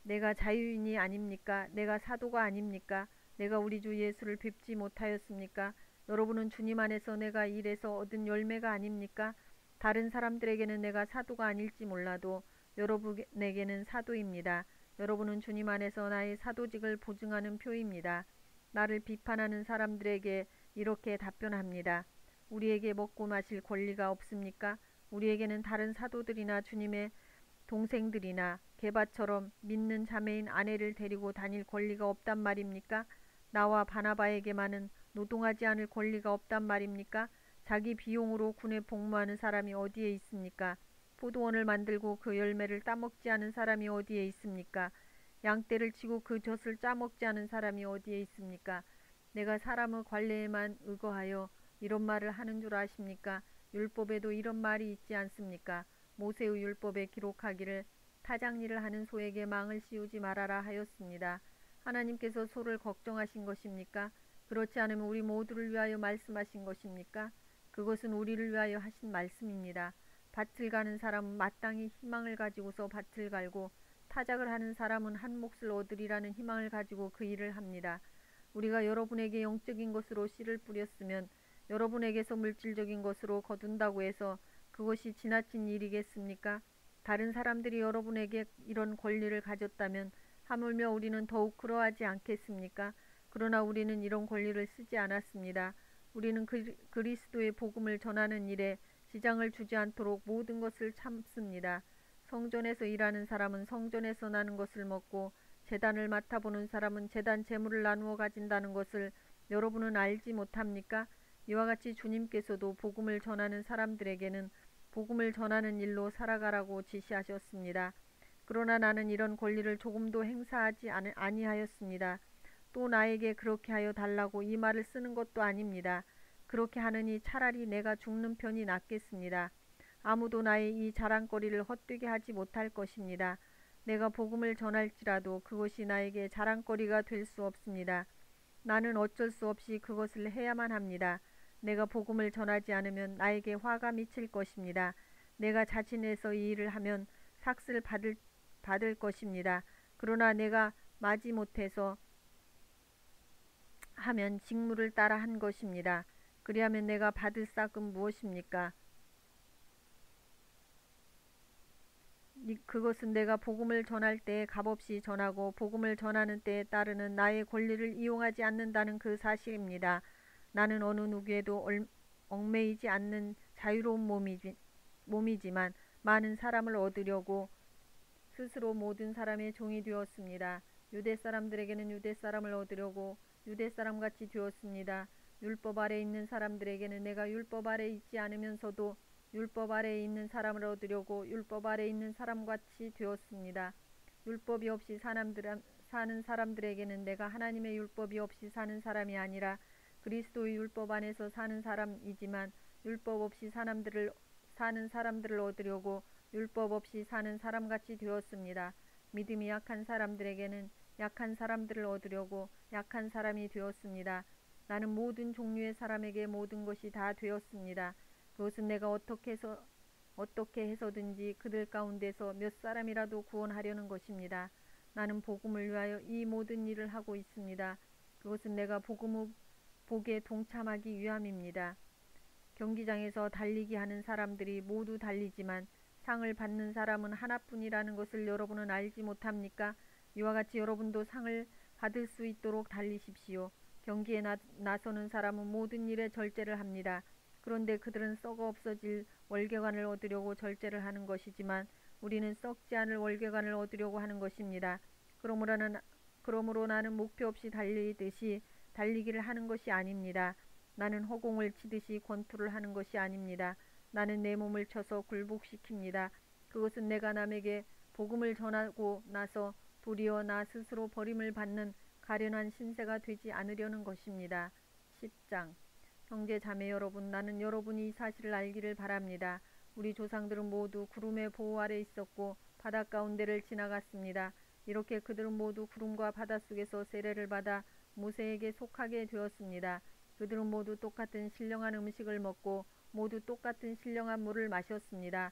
내가 자유인이 아닙니까? 내가 사도가 아닙니까? 내가 우리 주 예수를 뵙지 못하였습니까? 여러분은 주님 안에서 내가 일해서 얻은 열매가 아닙니까? 다른 사람들에게는 내가 사도가 아닐지 몰라도 여러분에게는 사도입니다. 여러분은 주님 안에서 나의 사도직을 보증하는 표입니다. 나를 비판하는 사람들에게 이렇게 답변합니다. 우리에게 먹고 마실 권리가 없습니까? 우리에게는 다른 사도들이나 주님의 동생들이나 게바처럼 믿는 자매인 아내를 데리고 다닐 권리가 없단 말입니까? 나와 바나바에게만은 노동하지 않을 권리가 없단 말입니까? 자기 비용으로 군에 복무하는 사람이 어디에 있습니까? 포도원을 만들고 그 열매를 따먹지 않은 사람이 어디에 있습니까? 양떼를 치고 그 젖을 짜먹지 않은 사람이 어디에 있습니까? 내가 사람의 관례에만 의거하여 이런 말을 하는 줄 아십니까? 율법에도 이런 말이 있지 않습니까? 모세의 율법에 기록하기를 타작일을 하는 소에게 망을 씌우지 말아라 하였습니다. 하나님께서 소를 걱정하신 것입니까? 그렇지 않으면 우리 모두를 위하여 말씀하신 것입니까? 그것은 우리를 위하여 하신 말씀입니다. 밭을 가는 사람은 마땅히 희망을 가지고서 밭을 갈고 타작을 하는 사람은 한 몫을 얻으리라는 희망을 가지고 그 일을 합니다. 우리가 여러분에게 영적인 것으로 씨를 뿌렸으면 여러분에게서 물질적인 것으로 거둔다고 해서 그것이 지나친 일이겠습니까? 다른 사람들이 여러분에게 이런 권리를 가졌다면 하물며 우리는 더욱 그러하지 않겠습니까? 그러나 우리는 이런 권리를 쓰지 않았습니다. 우리는 그리스도의 복음을 전하는 일에 지장을 주지 않도록 모든 것을 참습니다. 성전에서 일하는 사람은 성전에서 나는 것을 먹고 제단을 맡아보는 사람은 제단 제물을 나누어 가진다는 것을 여러분은 알지 못합니까? 이와 같이 주님께서도 복음을 전하는 사람들에게는 복음을 전하는 일로 살아가라고 지시하셨습니다. 그러나 나는 이런 권리를 조금도 행사하지 아니하였습니다. 또 나에게 그렇게 하여 달라고 이 말을 쓰는 것도 아닙니다. 그렇게 하느니 차라리 내가 죽는 편이 낫겠습니다. 아무도 나의 이 자랑거리를 헛되게 하지 못할 것입니다. 내가 복음을 전할지라도 그것이 나에게 자랑거리가 될 수 없습니다. 나는 어쩔 수 없이 그것을 해야만 합니다. 내가 복음을 전하지 않으면 나에게 화가 미칠 것입니다. 내가 자진해서 이 일을 하면 삭슬 받을 것입니다. 그러나 내가 마지못해서 하면 직무를 따라 한 것입니다. 그리하면 내가 받을 삭은 무엇입니까? 그것은 내가 복음을 전할 때에 값없이 전하고 복음을 전하는 때에 따르는 나의 권리를 이용하지 않는다는 그 사실입니다. 나는 어느 누구에도 얽매이지 않는 자유로운 몸이지만 많은 사람을 얻으려고 스스로 모든 사람의 종이 되었습니다. 유대 사람들에게는 유대 사람을 얻으려고 유대 사람같이 되었습니다. 율법 아래 있는 사람들에게는 내가 율법 아래 있지 않으면서도 율법 아래에 있는 사람을 얻으려고 율법 아래에 있는 사람같이 되었습니다. 율법이 없이 사는 사람들에게는 내가 하나님의 율법이 없이 사는 사람이 아니라 그리스도의 율법 안에서 사는 사람이지만 율법 없이 사는 사람들을 얻으려고 율법 없이 사는 사람같이 되었습니다. 믿음이 약한 사람들에게는 약한 사람들을 얻으려고 약한 사람이 되었습니다. 나는 모든 종류의 사람에게 모든 것이 다 되었습니다. 그것은 내가 어떻게 해서든지 그들 가운데서 몇 사람이라도 구원하려는 것입니다. 나는 복음을 위하여 이 모든 일을 하고 있습니다. 그것은 내가 복에 동참하기 위함입니다. 경기장에서 달리기 하는 사람들이 모두 달리지만 상을 받는 사람은 하나뿐이라는 것을 여러분은 알지 못합니까? 이와 같이 여러분도 상을 받을 수 있도록 달리십시오. 경기에 나서는 사람은 모든 일에 절제를 합니다. 그런데 그들은 썩어 없어질 월계관을 얻으려고 절제를 하는 것이지만 우리는 썩지 않을 월계관을 얻으려고 하는 것입니다. 그러므로 나는 목표 없이 달리듯이 달리기를 하는 것이 아닙니다. 나는 허공을 치듯이 권투를 하는 것이 아닙니다. 나는 내 몸을 쳐서 굴복시킵니다. 그것은 내가 남에게 복음을 전하고 나서 도리어 나 스스로 버림을 받는 가련한 신세가 되지 않으려는 것입니다. 10장 형제 자매 여러분, 나는 여러분이 이 사실을 알기를 바랍니다. 우리 조상들은 모두 구름의 보호 아래 있었고 바다 가운데를 지나갔습니다. 이렇게 그들은 모두 구름과 바다 속에서 세례를 받아 모세에게 속하게 되었습니다. 그들은 모두 똑같은 신령한 음식을 먹고 모두 똑같은 신령한 물을 마셨습니다.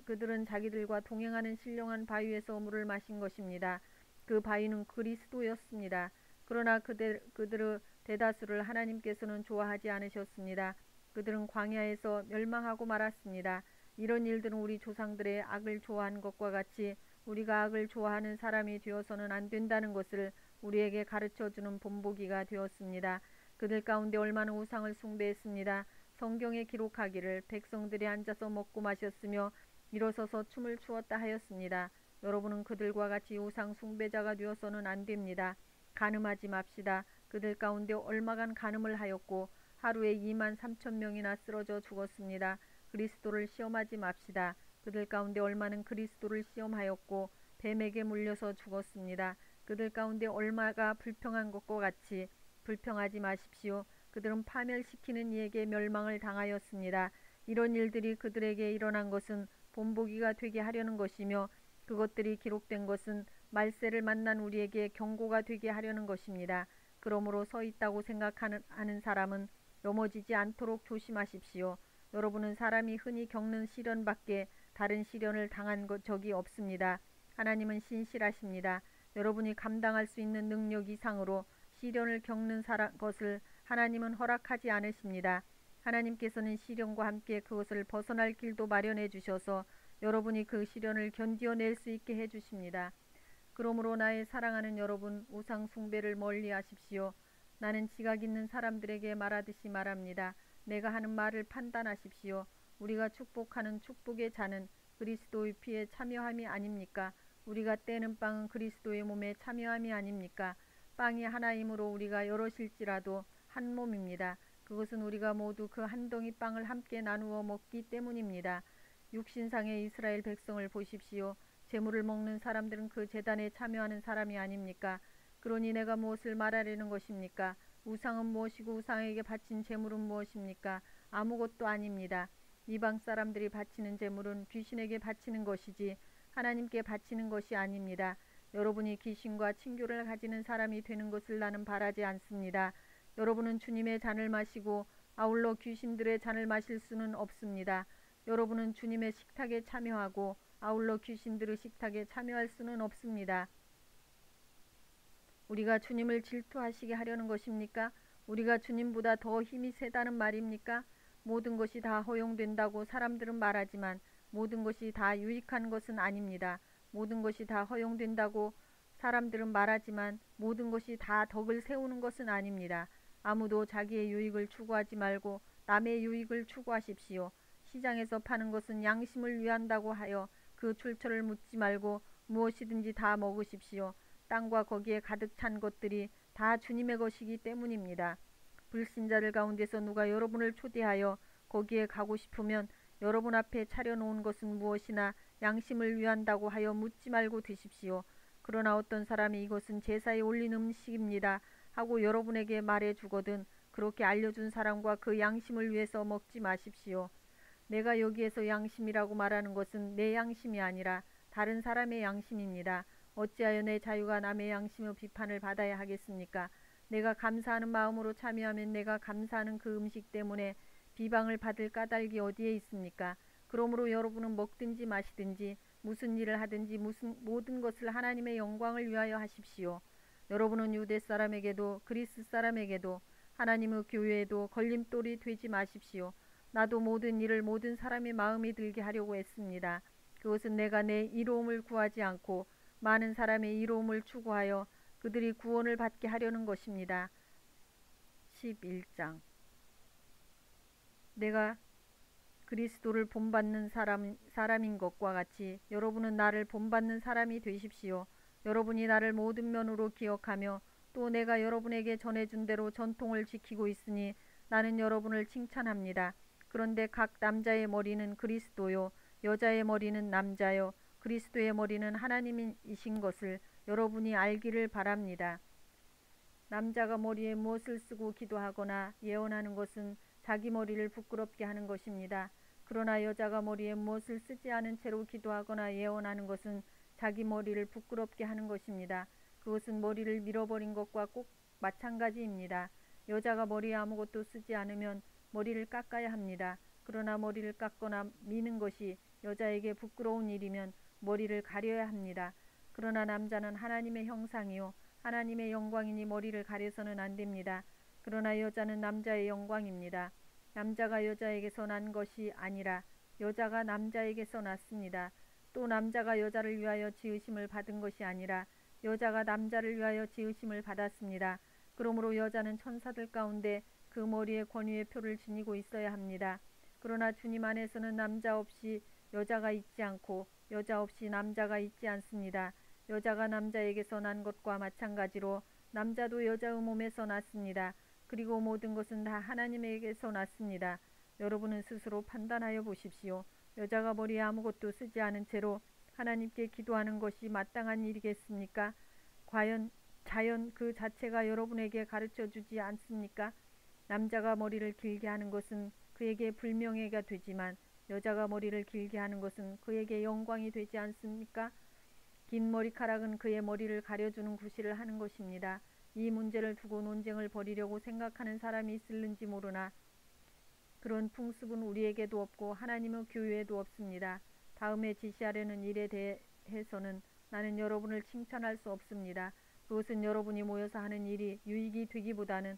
그들은 자기들과 동행하는 신령한 바위에서 물을 마신 것입니다. 그 바위는 그리스도였습니다. 그러나 그들의 대다수를 하나님께서는 좋아하지 않으셨습니다. 그들은 광야에서 멸망하고 말았습니다. 이런 일들은 우리 조상들의 악을 좋아한 것과 같이 우리가 악을 좋아하는 사람이 되어서는 안 된다는 것을 우리에게 가르쳐주는 본보기가 되었습니다. 그들 가운데 얼마나 우상을 숭배했습니다. 성경에 기록하기를 백성들이 앉아서 먹고 마셨으며 일어서서 춤을 추었다 하였습니다. 여러분은 그들과 같이 우상 숭배자가 되어서는 안 됩니다. 간음하지 맙시다. 그들 가운데 얼마간 간음을 하였고 하루에 2만 3천 명이나 쓰러져 죽었습니다. 그리스도를 시험하지 맙시다. 그들 가운데 얼마는 그리스도를 시험하였고 뱀에게 물려서 죽었습니다. 그들 가운데 얼마가 불평한 것과 같이 불평하지 마십시오. 그들은 파멸시키는 이에게 멸망을 당하였습니다. 이런 일들이 그들에게 일어난 것은 본보기가 되게 하려는 것이며 그것들이 기록된 것은 말세를 만난 우리에게 경고가 되게 하려는 것입니다. 그러므로 서 있다고 생각하는 사람은 넘어지지 않도록 조심하십시오. 여러분은 사람이 흔히 겪는 시련밖에 다른 시련을 당한 적이 없습니다. 하나님은 신실하십니다. 여러분이 감당할 수 있는 능력 이상으로 시련을 겪는 것을 하나님은 허락하지 않으십니다. 하나님께서는 시련과 함께 그것을 벗어날 길도 마련해 주셔서 여러분이 그 시련을 견디어낼 수 있게 해 주십니다. 그러므로 나의 사랑하는 여러분, 우상 숭배를 멀리 하십시오. 나는 지각 있는 사람들에게 말하듯이 말합니다. 내가 하는 말을 판단하십시오. 우리가 축복하는 축복의 잔은 그리스도의 피에 참여함이 아닙니까? 우리가 떼는 빵은 그리스도의 몸에 참여함이 아닙니까? 빵이 하나이므로 우리가 여럿일지라도 한 몸입니다. 그것은 우리가 모두 그 한 덩이 빵을 함께 나누어 먹기 때문입니다. 육신상의 이스라엘 백성을 보십시오. 제물을 먹는 사람들은 그 제단에 참여하는 사람이 아닙니까? 그러니 내가 무엇을 말하려는 것입니까? 우상은 무엇이고 우상에게 바친 제물은 무엇입니까? 아무것도 아닙니다. 이방 사람들이 바치는 제물은 귀신에게 바치는 것이지 하나님께 바치는 것이 아닙니다. 여러분이 귀신과 친교를 가지는 사람이 되는 것을 나는 바라지 않습니다. 여러분은 주님의 잔을 마시고 아울러 귀신들의 잔을 마실 수는 없습니다. 여러분은 주님의 식탁에 참여하고 아울러 귀신들의 식탁에 참여할 수는 없습니다. 우리가 주님을 질투하시게 하려는 것입니까? 우리가 주님보다 더 힘이 세다는 말입니까? 모든 것이 다 허용된다고 사람들은 말하지만 모든 것이 다 유익한 것은 아닙니다. 모든 것이 다 허용된다고 사람들은 말하지만 모든 것이 다 덕을 세우는 것은 아닙니다. 아무도 자기의 유익을 추구하지 말고 남의 유익을 추구하십시오. 시장에서 파는 것은 양심을 위한다고 하여 그 출처를 묻지 말고 무엇이든지 다 먹으십시오. 땅과 거기에 가득 찬 것들이 다 주님의 것이기 때문입니다. 불신자들 가운데서 누가 여러분을 초대하여 거기에 가고 싶으면 여러분 앞에 차려놓은 것은 무엇이나 양심을 위한다고 하여 묻지 말고 드십시오. 그러나 어떤 사람이 이것은 제사에 올린 음식입니다 하고 여러분에게 말해주거든 그렇게 알려준 사람과 그 양심을 위해서 먹지 마십시오. 내가 여기에서 양심이라고 말하는 것은 내 양심이 아니라 다른 사람의 양심입니다. 어찌하여 내 자유가 남의 양심의 비판을 받아야 하겠습니까? 내가 감사하는 마음으로 참여하면 내가 감사하는 그 음식 때문에 비방을 받을 까닭이 어디에 있습니까? 그러므로 여러분은 먹든지 마시든지 무슨 일을 하든지 모든 것을 하나님의 영광을 위하여 하십시오. 여러분은 유대 사람에게도 그리스 사람에게도 하나님의 교회에도 걸림돌이 되지 마십시오. 나도 모든 일을 모든 사람의 마음에 들게 하려고 했습니다. 그것은 내가 내 이로움을 구하지 않고 많은 사람의 이로움을 추구하여 그들이 구원을 받게 하려는 것입니다. 11장 내가 그리스도를 본받는 사람인 것과 같이 여러분은 나를 본받는 사람이 되십시오. 여러분이 나를 모든 면으로 기억하며 또 내가 여러분에게 전해준 대로 전통을 지키고 있으니 나는 여러분을 칭찬합니다. 그런데 각 남자의 머리는 그리스도요 여자의 머리는 남자요 그리스도의 머리는 하나님이신 것을 여러분이 알기를 바랍니다. 남자가 머리에 무엇을 쓰고 기도하거나 예언하는 것은 자기 머리를 부끄럽게 하는 것입니다. 그러나 여자가 머리에 무엇을 쓰지 않은 채로 기도하거나 예언하는 것은 자기 머리를 부끄럽게 하는 것입니다. 그것은 머리를 밀어버린 것과 꼭 마찬가지입니다. 여자가 머리에 아무것도 쓰지 않으면 머리를 깎아야 합니다. 그러나 머리를 깎거나 미는 것이 여자에게 부끄러운 일이면 머리를 가려야 합니다. 그러나 남자는 하나님의 형상이요 하나님의 영광이니 머리를 가려서는 안 됩니다. 그러나 여자는 남자의 영광입니다. 남자가 여자에게서 난 것이 아니라 여자가 남자에게서 났습니다. 또 남자가 여자를 위하여 지으심을 받은 것이 아니라 여자가 남자를 위하여 지으심을 받았습니다. 그러므로 여자는 천사들 가운데 그 머리에 권위의 표를 지니고 있어야 합니다. 그러나 주님 안에서는 남자 없이 여자가 있지 않고 여자 없이 남자가 있지 않습니다. 여자가 남자에게서 난 것과 마찬가지로 남자도 여자의 몸에서 났습니다. 그리고 모든 것은 다 하나님에게서 났습니다. 여러분은 스스로 판단하여 보십시오. 여자가 머리에 아무것도 쓰지 않은 채로 하나님께 기도하는 것이 마땅한 일이겠습니까? 과연 자연 그 자체가 여러분에게 가르쳐 주지 않습니까? 남자가 머리를 길게 하는 것은 그에게 불명예가 되지만 여자가 머리를 길게 하는 것은 그에게 영광이 되지 않습니까? 긴 머리카락은 그의 머리를 가려주는 구실을 하는 것입니다. 이 문제를 두고 논쟁을 벌이려고 생각하는 사람이 있을는지 모르나 그런 풍습은 우리에게도 없고 하나님의 교회에도 없습니다. 다음에 지시하려는 일에 대해서는 나는 여러분을 칭찬할 수 없습니다. 그것은 여러분이 모여서 하는 일이 유익이 되기보다는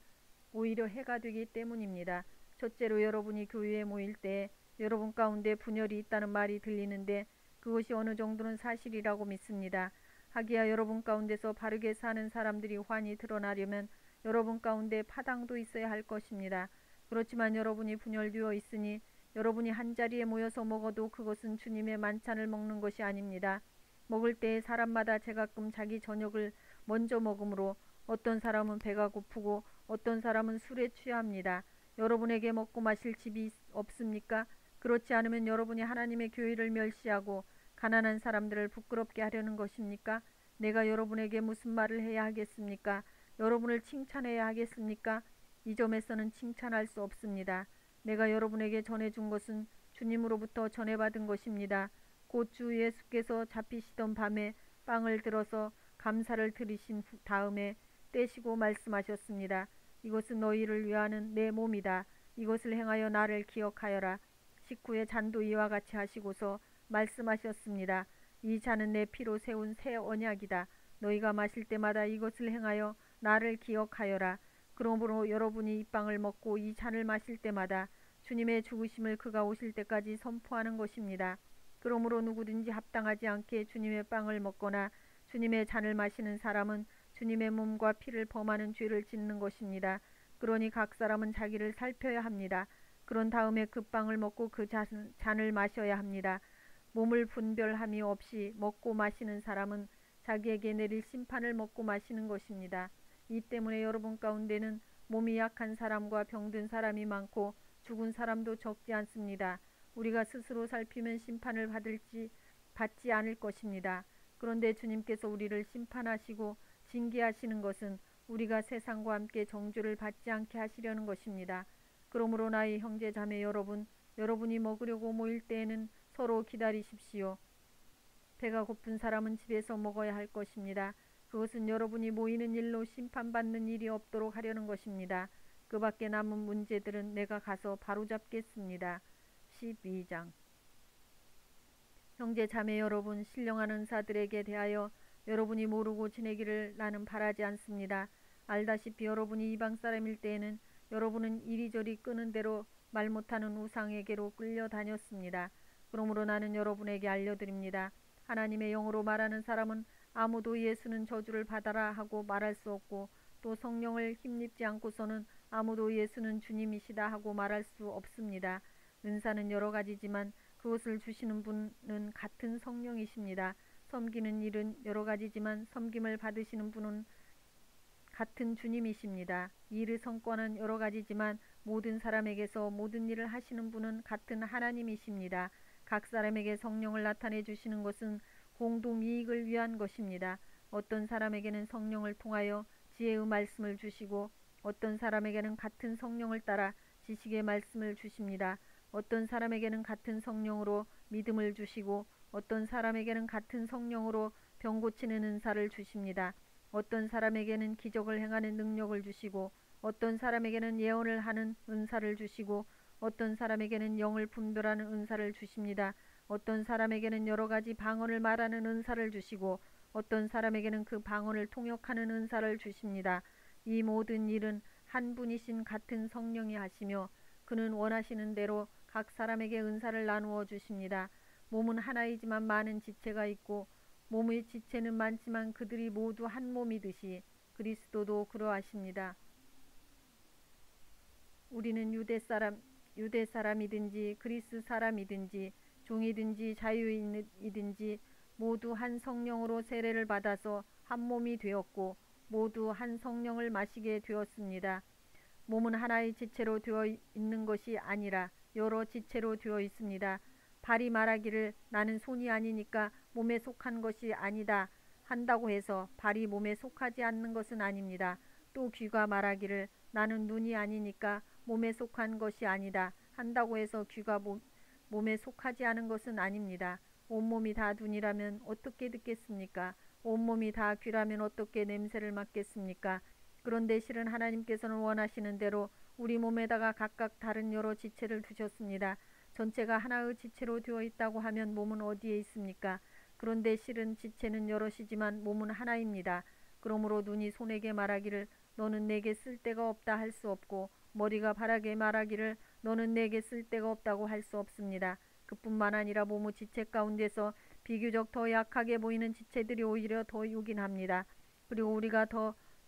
오히려 해가 되기 때문입니다. 첫째로 여러분이 교회에 모일 때 여러분 가운데 분열이 있다는 말이 들리는데 그것이 어느 정도는 사실이라고 믿습니다. 하기야 여러분 가운데서 바르게 사는 사람들이 환히 드러나려면 여러분 가운데 파당도 있어야 할 것입니다. 그렇지만 여러분이 분열되어 있으니 여러분이 한자리에 모여서 먹어도 그것은 주님의 만찬을 먹는 것이 아닙니다. 먹을 때에 사람마다 제가끔 자기 저녁을 먼저 먹으므로 어떤 사람은 배가 고프고 어떤 사람은 술에 취합니다. 여러분에게 먹고 마실 집이 없습니까? 그렇지 않으면 여러분이 하나님의 교회를 멸시하고 가난한 사람들을 부끄럽게 하려는 것입니까? 내가 여러분에게 무슨 말을 해야 하겠습니까? 여러분을 칭찬해야 하겠습니까? 이 점에서는 칭찬할 수 없습니다. 내가 여러분에게 전해준 것은 주님으로부터 전해받은 것입니다. 곧 주 예수께서 잡히시던 밤에 빵을 들어서 감사를 드리신 다음에 떼시고 말씀하셨습니다. 이것은 너희를 위하는 내 몸이다. 이것을 행하여 나를 기억하여라. 식후에 잔도 이와 같이 하시고서 말씀하셨습니다. 이 잔은 내 피로 세운 새 언약이다. 너희가 마실 때마다 이것을 행하여 나를 기억하여라. 그러므로 여러분이 이 빵을 먹고 이 잔을 마실 때마다 주님의 죽으심을 그가 오실 때까지 선포하는 것입니다. 그러므로 누구든지 합당하지 않게 주님의 빵을 먹거나 주님의 잔을 마시는 사람은 주님의 몸과 피를 범하는 죄를 짓는 것입니다. 그러니 각 사람은 자기를 살펴야 합니다. 그런 다음에 그 빵을 먹고 그 잔을 마셔야 합니다. 몸을 분별함이 없이 먹고 마시는 사람은 자기에게 내릴 심판을 먹고 마시는 것입니다. 이 때문에 여러분 가운데는 몸이 약한 사람과 병든 사람이 많고 죽은 사람도 적지 않습니다. 우리가 스스로 살피면 심판을 받지 않을 것입니다. 그런데 주님께서 우리를 심판하시고 징계하시는 것은 우리가 세상과 함께 정죄를 받지 않게 하시려는 것입니다. 그러므로 나의 형제 자매 여러분, 여러분이 먹으려고 모일 때에는 서로 기다리십시오. 배가 고픈 사람은 집에서 먹어야 할 것입니다. 그것은 여러분이 모이는 일로 심판받는 일이 없도록 하려는 것입니다. 그 밖에 남은 문제들은 내가 가서 바로잡겠습니다. 12장 형제 자매 여러분, 신령한 은사들에게 대하여 여러분이 모르고 지내기를 나는 바라지 않습니다. 알다시피 여러분이 이방 사람일 때에는 여러분은 이리저리 끄는 대로 말 못하는 우상에게로 끌려다녔습니다. 그러므로 나는 여러분에게 알려드립니다. 하나님의 영으로 말하는 사람은 아무도 예수는 저주를 받아라 하고 말할 수 없고 또 성령을 힘입지 않고서는 아무도 예수는 주님이시다 하고 말할 수 없습니다. 은사는 여러 가지지만 그것을 주시는 분은 같은 성령이십니다. 섬기는 일은 여러 가지지만 섬김을 받으시는 분은 같은 주님이십니다. 일의 성과는 여러 가지지만 모든 사람에게서 모든 일을 하시는 분은 같은 하나님이십니다. 각 사람에게 성령을 나타내 주시는 것은 공동 이익을 위한 것입니다. 어떤 사람에게는 성령을 통하여 지혜의 말씀을 주시고 어떤 사람에게는 같은 성령을 따라 지식의 말씀을 주십니다. 어떤 사람에게는 같은 성령으로 믿음을 주시고 어떤 사람에게는 같은 성령으로 병 고치는 은사를 주십니다. 어떤 사람에게는 기적을 행하는 능력을 주시고 어떤 사람에게는 예언을 하는 은사를 주시고 어떤 사람에게는 영을 분별하는 은사를 주십니다. 어떤 사람에게는 여러 가지 방언을 말하는 은사를 주시고 어떤 사람에게는 그 방언을 통역하는 은사를 주십니다. 이 모든 일은 한 분이신 같은 성령이 하시며 그는 원하시는 대로 각 사람에게 은사를 나누어 주십니다. 몸은 하나이지만 많은 지체가 있고 몸의 지체는 많지만 그들이 모두 한 몸이듯이 그리스도도 그러하십니다. 우리는 유대 사람이든지 그리스 사람이든지 종이든지 자유인이든지 모두 한 성령으로 세례를 받아서 한 몸이 되었고 모두 한 성령을 마시게 되었습니다. 몸은 하나의 지체로 되어 있는 것이 아니라 여러 지체로 되어 있습니다. 발이 말하기를 나는 손이 아니니까 몸에 속한 것이 아니다 한다고 해서 발이 몸에 속하지 않는 것은 아닙니다. 또 귀가 말하기를 나는 눈이 아니니까 몸에 속한 것이 아니다 한다고 해서 귀가 몸에 속하지 않은 것은 아닙니다. 온몸이 다 눈이라면 어떻게 듣겠습니까? 온몸이 다 귀라면 어떻게 냄새를 맡겠습니까? 그런데 실은 하나님께서는 원하시는 대로 우리 몸에다가 각각 다른 여러 지체를 두셨습니다. 전체가 하나의 지체로 되어 있다고 하면 몸은 어디에 있습니까? 그런데 실은 지체는 여럿이지만 몸은 하나입니다. 그러므로 눈이 손에게 말하기를 너는 내게 쓸데가 없다 할 수 없고 머리가 발에게 말하기를 너는 내게 쓸데가 없다고 할 수 없습니다. 그뿐만 아니라 몸의 지체 가운데서 비교적 더 약하게 보이는 지체들이 오히려 더 요긴합니다. 그리고 우리가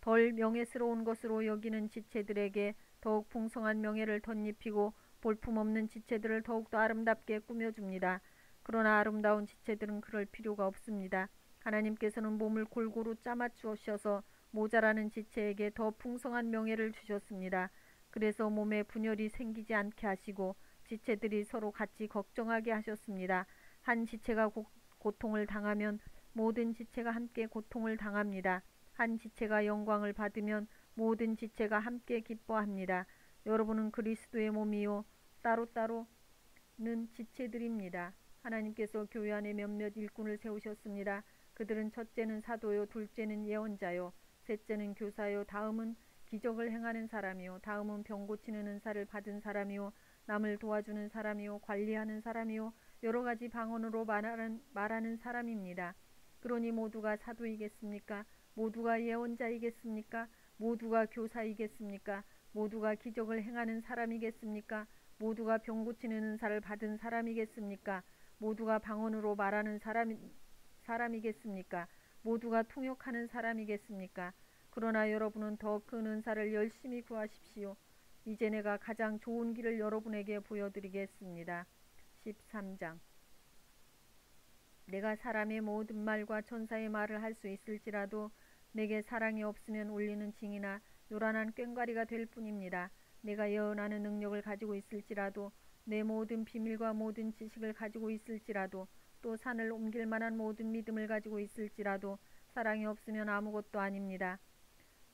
덜 명예스러운 것으로 여기는 지체들에게 더욱 풍성한 명예를 덧입히고 볼품없는 지체들을 더욱더 아름답게 꾸며줍니다. 그러나 아름다운 지체들은 그럴 필요가 없습니다. 하나님께서는 몸을 골고루 짜맞추셔서 모자라는 지체에게 더 풍성한 명예를 주셨습니다. 그래서 몸에 분열이 생기지 않게 하시고 지체들이 서로 같이 걱정하게 하셨습니다. 한 지체가 고통을 당하면 모든 지체가 함께 고통을 당합니다. 한 지체가 영광을 받으면 모든 지체가 함께 기뻐합니다. 여러분은 그리스도의 몸이요 따로따로는 지체들입니다. 하나님께서 교회 안에 몇몇 일꾼을 세우셨습니다. 그들은 첫째는 사도요, 둘째는 예언자요, 셋째는 교사요, 다음은 기적을 행하는 사람이요, 다음은 병 고치는 은사를 받은 사람이요, 남을 도와주는 사람이요, 관리하는 사람이요, 여러 가지 방언으로 말하는 사람입니다. 그러니 모두가 사도이겠습니까? 모두가 예언자이겠습니까? 모두가 교사이겠습니까? 모두가 기적을 행하는 사람이겠습니까? 모두가 병 고치는 은사를 받은 사람이겠습니까? 모두가 방언으로 말하는 사람이겠습니까? 모두가 통역하는 사람이겠습니까? 그러나 여러분은 더 큰 은사를 열심히 구하십시오. 이제 내가 가장 좋은 길을 여러분에게 보여드리겠습니다. 13장. 내가 사람의 모든 말과 천사의 말을 할 수 있을지라도 내게 사랑이 없으면 울리는 징이나 요란한 꽹과리가 될 뿐입니다. 내가 예언하는 능력을 가지고 있을지라도 내 모든 비밀과 모든 지식을 가지고 있을지라도 또 산을 옮길 만한 모든 믿음을 가지고 있을지라도 사랑이 없으면 아무것도 아닙니다.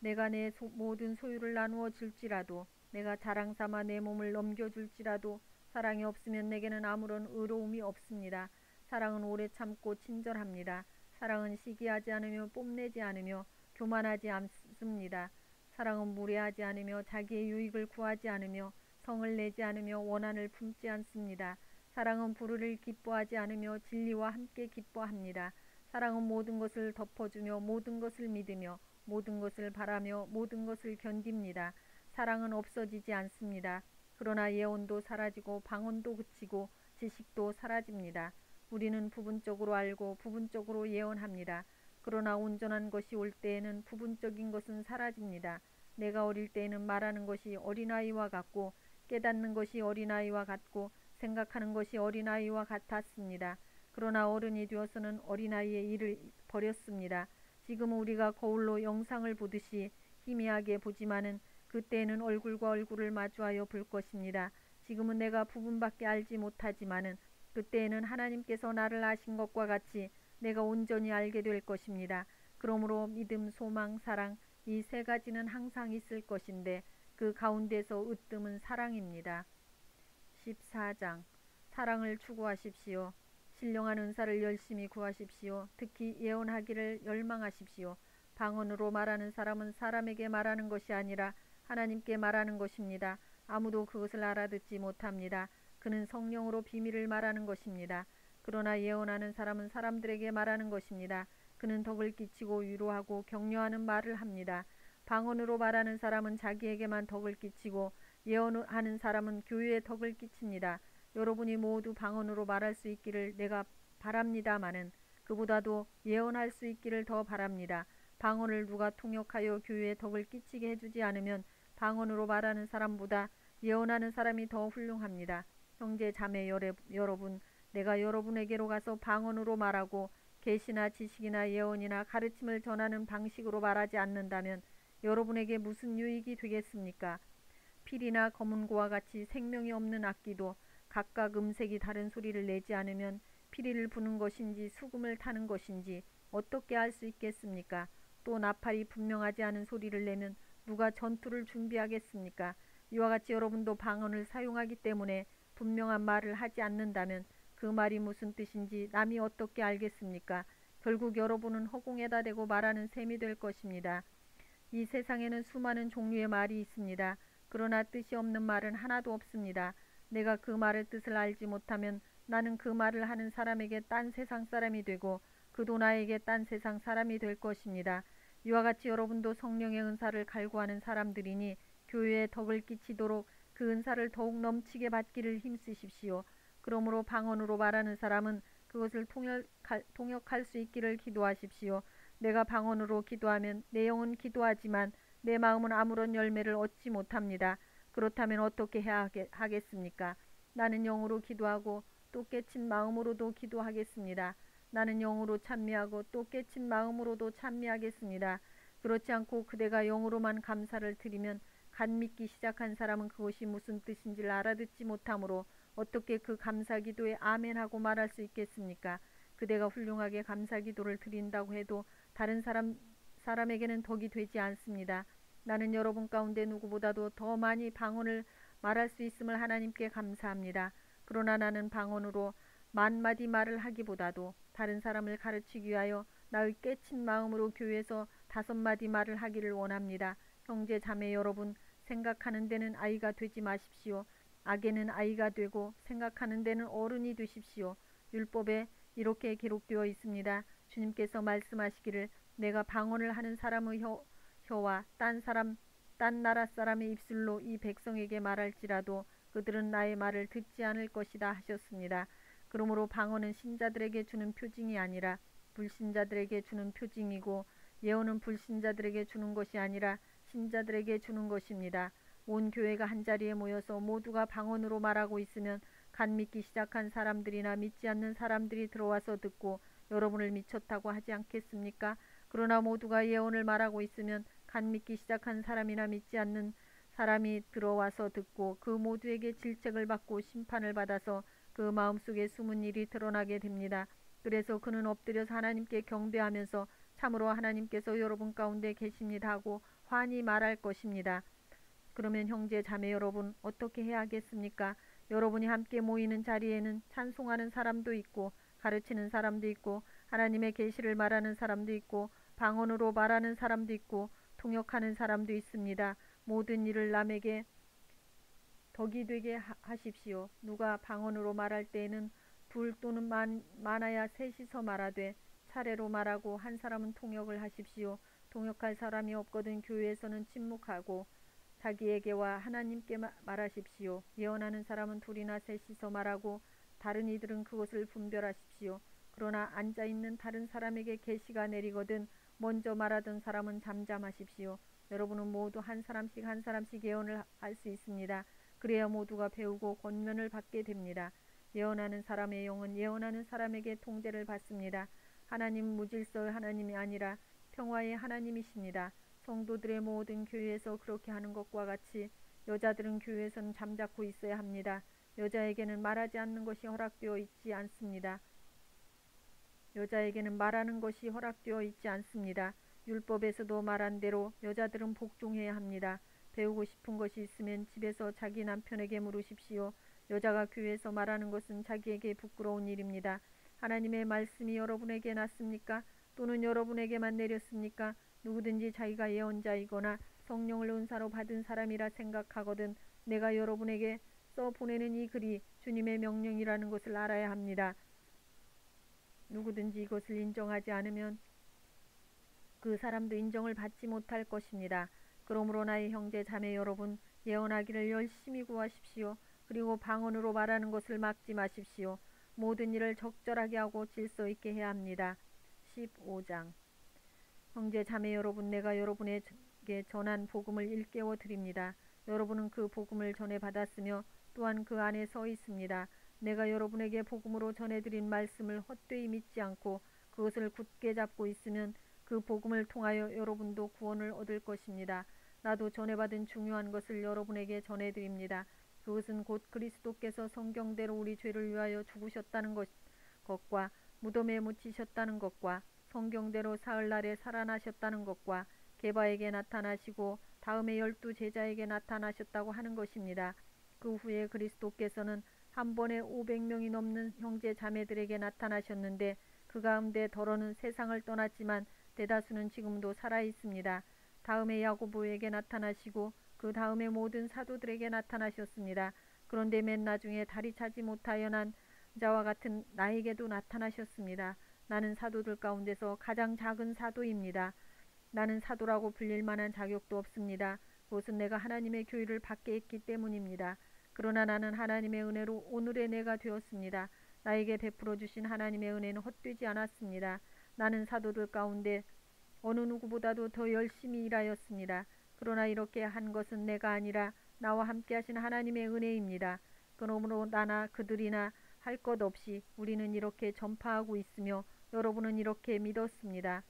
내가 내 모든 소유를 나누어 줄지라도 내가 자랑 삼아 내 몸을 넘겨줄지라도 사랑이 없으면 내게는 아무런 의로움이 없습니다. 사랑은 오래 참고 친절합니다. 사랑은 시기하지 않으며 뽐내지 않으며 교만하지 않습니다. 사랑은 무례하지 않으며 자기의 유익을 구하지 않으며 성을 내지 않으며 원한을 품지 않습니다. 사랑은 불의를 기뻐하지 않으며 진리와 함께 기뻐합니다. 사랑은 모든 것을 덮어주며 모든 것을 믿으며 모든 것을 바라며 모든 것을 견딥니다. 사랑은 없어지지 않습니다. 그러나 예언도 사라지고 방언도 그치고 지식도 사라집니다. 우리는 부분적으로 알고 부분적으로 예언합니다. 그러나 온전한 것이 올 때에는 부분적인 것은 사라집니다. 내가 어릴 때에는 말하는 것이 어린아이와 같고 깨닫는 것이 어린아이와 같고 생각하는 것이 어린아이와 같았습니다. 그러나 어른이 되어서는 어린아이의 일을 버렸습니다. 지금 우리가 거울로 영상을 보듯이 희미하게 보지만은 그때에는 얼굴과 얼굴을 마주하여 볼 것입니다. 지금은 내가 부분밖에 알지 못하지만은 그때에는 하나님께서 나를 아신 것과 같이 내가 온전히 알게 될 것입니다. 그러므로 믿음, 소망, 사랑 이 세 가지는 항상 있을 것인데 그 가운데서 으뜸은 사랑입니다. 14장. 사랑을 추구하십시오. 신령한 은사를 열심히 구하십시오. 특히 예언하기를 열망하십시오. 방언으로 말하는 사람은 사람에게 말하는 것이 아니라 하나님께 말하는 것입니다. 아무도 그것을 알아듣지 못합니다. 그는 성령으로 비밀을 말하는 것입니다. 그러나 예언하는 사람은 사람들에게 말하는 것입니다. 그는 덕을 끼치고 위로하고 격려하는 말을 합니다. 방언으로 말하는 사람은 자기에게만 덕을 끼치고 예언하는 사람은 교회에 덕을 끼칩니다. 여러분이 모두 방언으로 말할 수 있기를 내가 바랍니다마는 그보다도 예언할 수 있기를 더 바랍니다. 방언을 누가 통역하여 교회에 덕을 끼치게 해주지 않으면 방언으로 말하는 사람보다 예언하는 사람이 더 훌륭합니다. 형제 자매 여러분, 내가 여러분에게로 가서 방언으로 말하고 계시나 지식이나 예언이나 가르침을 전하는 방식으로 말하지 않는다면 여러분에게 무슨 유익이 되겠습니까? 필이나 검은고와 같이 생명이 없는 악기도 각각 음색이 다른 소리를 내지 않으면 피리를 부는 것인지 수금을 타는 것인지 어떻게 알 수 있겠습니까? 또 나팔이 분명하지 않은 소리를 내면 누가 전투를 준비하겠습니까? 이와 같이 여러분도 방언을 사용하기 때문에 분명한 말을 하지 않는다면 그 말이 무슨 뜻인지 남이 어떻게 알겠습니까? 결국 여러분은 허공에다 대고 말하는 셈이 될 것입니다. 이 세상에는 수많은 종류의 말이 있습니다. 그러나 뜻이 없는 말은 하나도 없습니다. 내가 그 말의 뜻을 알지 못하면 나는 그 말을 하는 사람에게 딴 세상 사람이 되고 그도 나에게 딴 세상 사람이 될 것입니다. 이와 같이 여러분도 성령의 은사를 갈구하는 사람들이니 교회에 덕을 끼치도록 그 은사를 더욱 넘치게 받기를 힘쓰십시오. 그러므로 방언으로 말하는 사람은 그것을 통역할 수 있기를 기도하십시오. 내가 방언으로 기도하면 내 영은 기도하지만 내 마음은 아무런 열매를 얻지 못합니다. 그렇다면 어떻게 해야 하겠습니까? 나는 영으로 기도하고 또 깨친 마음으로도 기도하겠습니다. 나는 영으로 찬미하고 또 깨친 마음으로도 찬미하겠습니다. 그렇지 않고 그대가 영으로만 감사를 드리면 간 믿기 시작한 사람은 그것이 무슨 뜻인지를 알아듣지 못하므로 어떻게 그 감사 기도에 아멘하고 말할 수 있겠습니까? 그대가 훌륭하게 감사 기도를 드린다고 해도 다른 사람에게는 덕이 되지 않습니다. 나는 여러분 가운데 누구보다도 더 많이 방언을 말할 수 있음을 하나님께 감사합니다. 그러나 나는 방언으로 만마디 말을 하기보다도 다른 사람을 가르치기 위하여 나의 깨친 마음으로 교회에서 5마디 말을 하기를 원합니다. 형제 자매 여러분, 생각하는 데는 아이가 되지 마십시오. 악에는 아이가 되고 생각하는 데는 어른이 되십시오. 율법에 이렇게 기록되어 있습니다. 주님께서 말씀하시기를 내가 방언을 하는 사람의 혀와 딴 나라 사람의 입술로 이 백성에게 말할지라도 그들은 나의 말을 듣지 않을 것이다 하셨습니다. 그러므로 방언은 신자들에게 주는 표징이 아니라 불신자들에게 주는 표징이고 예언은 불신자들에게 주는 것이 아니라 신자들에게 주는 것입니다. 온 교회가 한자리에 모여서 모두가 방언으로 말하고 있으면 간 믿기 시작한 사람들이나 믿지 않는 사람들이 들어와서 듣고 여러분을 미쳤다고 하지 않겠습니까? 그러나 모두가 예언을 말하고 있으면 간 믿기 시작한 사람이나 믿지 않는 사람이 들어와서 듣고 그 모두에게 질책을 받고 심판을 받아서 그 마음속에 숨은 일이 드러나게 됩니다. 그래서 그는 엎드려서 하나님께 경배하면서 참으로 하나님께서 여러분 가운데 계십니다 하고 환히 말할 것입니다. 그러면 형제 자매 여러분 어떻게 해야 하겠습니까? 여러분이 함께 모이는 자리에는 찬송하는 사람도 있고 가르치는 사람도 있고 하나님의 계시를 말하는 사람도 있고 방언으로 말하는 사람도 있고 통역하는 사람도 있습니다. 모든 일을 남에게 덕이 되게 하십시오. 누가 방언으로 말할 때에는 둘 또는 많아야 셋이서 말하되 차례로 말하고 한 사람은 통역을 하십시오. 통역할 사람이 없거든 교회에서는 침묵하고 자기에게와 하나님께 말하십시오. 예언하는 사람은 둘이나 셋이서 말하고 다른 이들은 그것을 분별하십시오. 그러나 앉아있는 다른 사람에게 계시가 내리거든 먼저 말하던 사람은 잠잠하십시오. 여러분은 모두 한 사람씩 예언을 할 수 있습니다. 그래야 모두가 배우고 권면을 받게 됩니다. 예언하는 사람의 영은 예언하는 사람에게 통제를 받습니다. 하나님은 무질서의 하나님이 아니라 평화의 하나님이십니다. 성도들의 모든 교회에서 그렇게 하는 것과 같이 여자들은 교회에서는 잠자코 있어야 합니다. 여자에게는 말하지 않는 것이 허락되어 있지 않습니다. 여자에게는 말하는 것이 허락되어 있지 않습니다. 율법에서도 말한 대로 여자들은 복종해야 합니다. 배우고 싶은 것이 있으면 집에서 자기 남편에게 물으십시오. 여자가 교회에서 말하는 것은 자기에게 부끄러운 일입니다. 하나님의 말씀이 여러분에게 났습니까? 또는 여러분에게만 내렸습니까? 누구든지 자기가 예언자이거나 성령을 은사로 받은 사람이라 생각하거든 내가 여러분에게 써보내는 이 글이 주님의 명령이라는 것을 알아야 합니다. 누구든지 이것을 인정하지 않으면 그 사람도 인정을 받지 못할 것입니다. 그러므로 나의 형제 자매 여러분 예언하기를 열심히 구하십시오. 그리고 방언으로 말하는 것을 막지 마십시오. 모든 일을 적절하게 하고 질서 있게 해야 합니다. 15장. 형제 자매 여러분, 내가 여러분에게 전한 복음을 일깨워 드립니다. 여러분은 그 복음을 전해 받았으며 또한 그 안에 서 있습니다. 내가 여러분에게 복음으로 전해드린 말씀을 헛되이 믿지 않고 그것을 굳게 잡고 있으면 그 복음을 통하여 여러분도 구원을 얻을 것입니다. 나도 전해받은 중요한 것을 여러분에게 전해드립니다. 그것은 곧 그리스도께서 성경대로 우리 죄를 위하여 죽으셨다는 것과 무덤에 묻히셨다는 것과 성경대로 사흘날에 살아나셨다는 것과 게바에게 나타나시고 다음에 12 제자에게 나타나셨다고 하는 것입니다. 그 후에 그리스도께서는 한 번에 500명이 넘는 형제 자매들에게 나타나셨는데 그 가운데 더러는 세상을 떠났지만 대다수는 지금도 살아 있습니다. 다음에 야고보에게 나타나시고 그 다음에 모든 사도들에게 나타나셨습니다. 그런데 맨 나중에 다리 차지 못하여 난 자와 같은 나에게도 나타나셨습니다. 나는 사도들 가운데서 가장 작은 사도입니다. 나는 사도라고 불릴 만한 자격도 없습니다. 그것은 내가 하나님의 교회를 받게 했기 때문입니다. 그러나 나는 하나님의 은혜로 오늘의 내가 되었습니다. 나에게 베풀어 주신 하나님의 은혜는 헛되지 않았습니다. 나는 사도들 가운데 어느 누구보다도 더 열심히 일하였습니다. 그러나 이렇게 한 것은 내가 아니라 나와 함께 하신 하나님의 은혜입니다. 그러므로 나나 그들이나 할 것 없이 우리는 이렇게 전파하고 있으며 여러분은 이렇게 믿었습니다.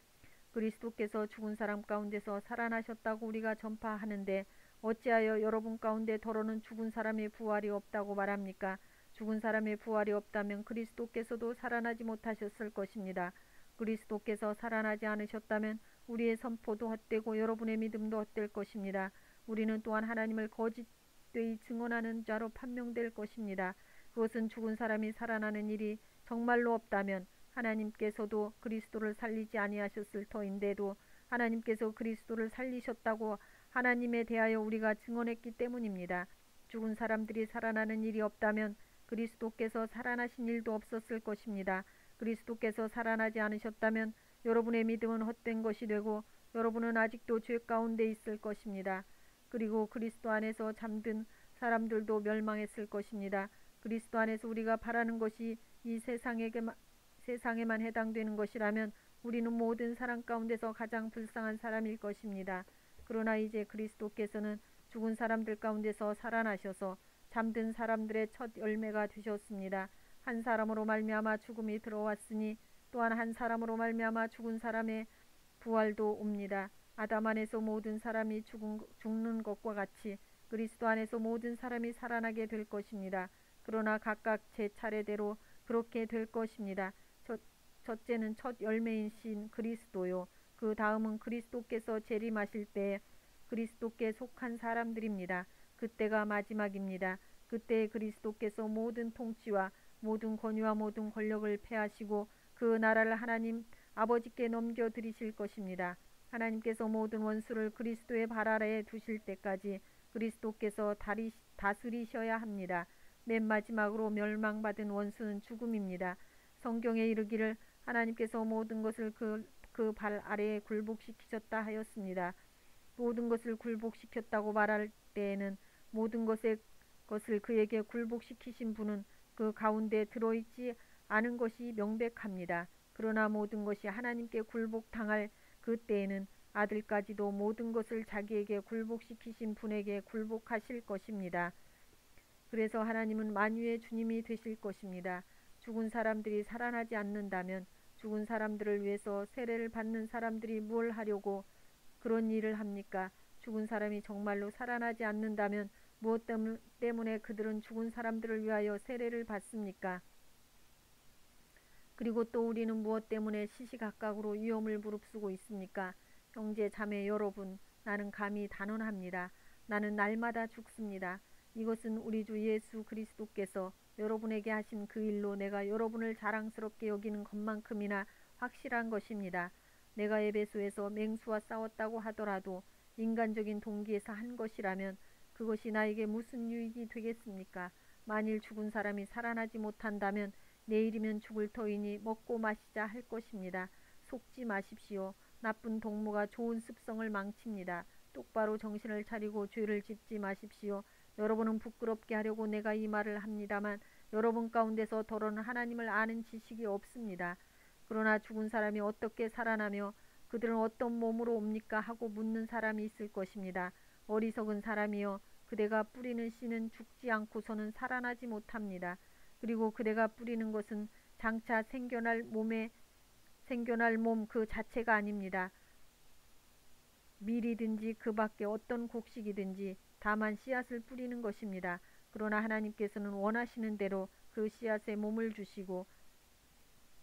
그리스도께서 죽은 사람 가운데서 살아나셨다고 우리가 전파하는데 어찌하여 여러분 가운데 더러는 죽은 사람의 부활이 없다고 말합니까? 죽은 사람의 부활이 없다면 그리스도께서도 살아나지 못하셨을 것입니다. 그리스도께서 살아나지 않으셨다면 우리의 선포도 헛되고 여러분의 믿음도 헛될 것입니다. 우리는 또한 하나님을 거짓되이 증언하는 자로 판명될 것입니다. 그것은 죽은 사람이 살아나는 일이 정말로 없다면 하나님께서도 그리스도를 살리지 아니하셨을 터인데도 하나님께서 그리스도를 살리셨다고 하나님에 대하여 우리가 증언했기 때문입니다. 죽은 사람들이 살아나는 일이 없다면 그리스도께서 살아나신 일도 없었을 것입니다. 그리스도께서 살아나지 않으셨다면 여러분의 믿음은 헛된 것이 되고 여러분은 아직도 죄 가운데 있을 것입니다. 그리고 그리스도 안에서 잠든 사람들도 멸망했을 것입니다. 그리스도 안에서 우리가 바라는 것이 이 세상에만 해당되는 것이라면 우리는 모든 사람 가운데서 가장 불쌍한 사람일 것입니다. 그러나 이제 그리스도께서는 죽은 사람들 가운데서 살아나셔서 잠든 사람들의 첫 열매가 되셨습니다. 한 사람으로 말미암아 죽음이 들어왔으니 또한 한 사람으로 말미암아 죽은 사람의 부활도 옵니다. 아담 안에서 모든 사람이 죽는 것과 같이 그리스도 안에서 모든 사람이 살아나게 될 것입니다. 그러나 각각 제 차례대로 그렇게 될 것입니다. 첫째는 첫 열매인 신 그리스도요. 그 다음은 그리스도께서 재림하실 때에 그리스도께 속한 사람들입니다. 그때가 마지막입니다. 그때 그리스도께서 모든 통치와 모든 권위와 모든 권력을 패하시고 그 나라를 하나님 아버지께 넘겨드리실 것입니다. 하나님께서 모든 원수를 그리스도의 발 아래에 두실 때까지 그리스도께서 다스리셔야 합니다. 맨 마지막으로 멸망받은 원수는 죽음입니다. 성경에 이르기를 하나님께서 모든 것을 그 발 아래에 굴복시키셨다 하였습니다. 모든 것을 굴복시켰다고 말할 때에는 모든 것을 그에게 굴복시키신 분은 그 가운데 들어있지 않은 것이 명백합니다. 그러나 모든 것이 하나님께 굴복당할 그때에는 아들까지도 모든 것을 자기에게 굴복시키신 분에게 굴복하실 것입니다. 그래서 하나님은 만유의 주님이 되실 것입니다. 죽은 사람들이 살아나지 않는다면 죽은 사람들을 위해서 세례를 받는 사람들이 뭘 하려고 그런 일을 합니까? 죽은 사람이 정말로 살아나지 않는다면 무엇 때문에 그들은 죽은 사람들을 위하여 세례를 받습니까? 그리고 또 우리는 무엇 때문에 시시각각으로 위험을 무릅쓰고 있습니까? 형제 자매 여러분, 나는 감히 단언합니다. 나는 날마다 죽습니다. 이것은 우리 주 예수 그리스도께서 여러분에게 하신 그 일로 내가 여러분을 자랑스럽게 여기는 것만큼이나 확실한 것입니다. 내가 에베소에서 맹수와 싸웠다고 하더라도 인간적인 동기에서 한 것이라면 그것이 나에게 무슨 유익이 되겠습니까? 만일 죽은 사람이 살아나지 못한다면 내일이면 죽을 터이니 먹고 마시자 할 것입니다. 속지 마십시오. 나쁜 동무가 좋은 습성을 망칩니다. 똑바로 정신을 차리고 죄를 짓지 마십시오. 여러분은 부끄럽게 하려고 내가 이 말을 합니다만 여러분 가운데서 더러는 하나님을 아는 지식이 없습니다. 그러나 죽은 사람이 어떻게 살아나며 그들은 어떤 몸으로 옵니까 하고 묻는 사람이 있을 것입니다. 어리석은 사람이여, 그대가 뿌리는 씨는 죽지 않고서는 살아나지 못합니다. 그리고 그대가 뿌리는 것은 장차 생겨날 몸 그 자체가 아닙니다. 밀이든지 그 밖에 어떤 곡식이든지 다만 씨앗을 뿌리는 것입니다. 그러나 하나님께서는 원하시는 대로 그 씨앗에 몸을 주시고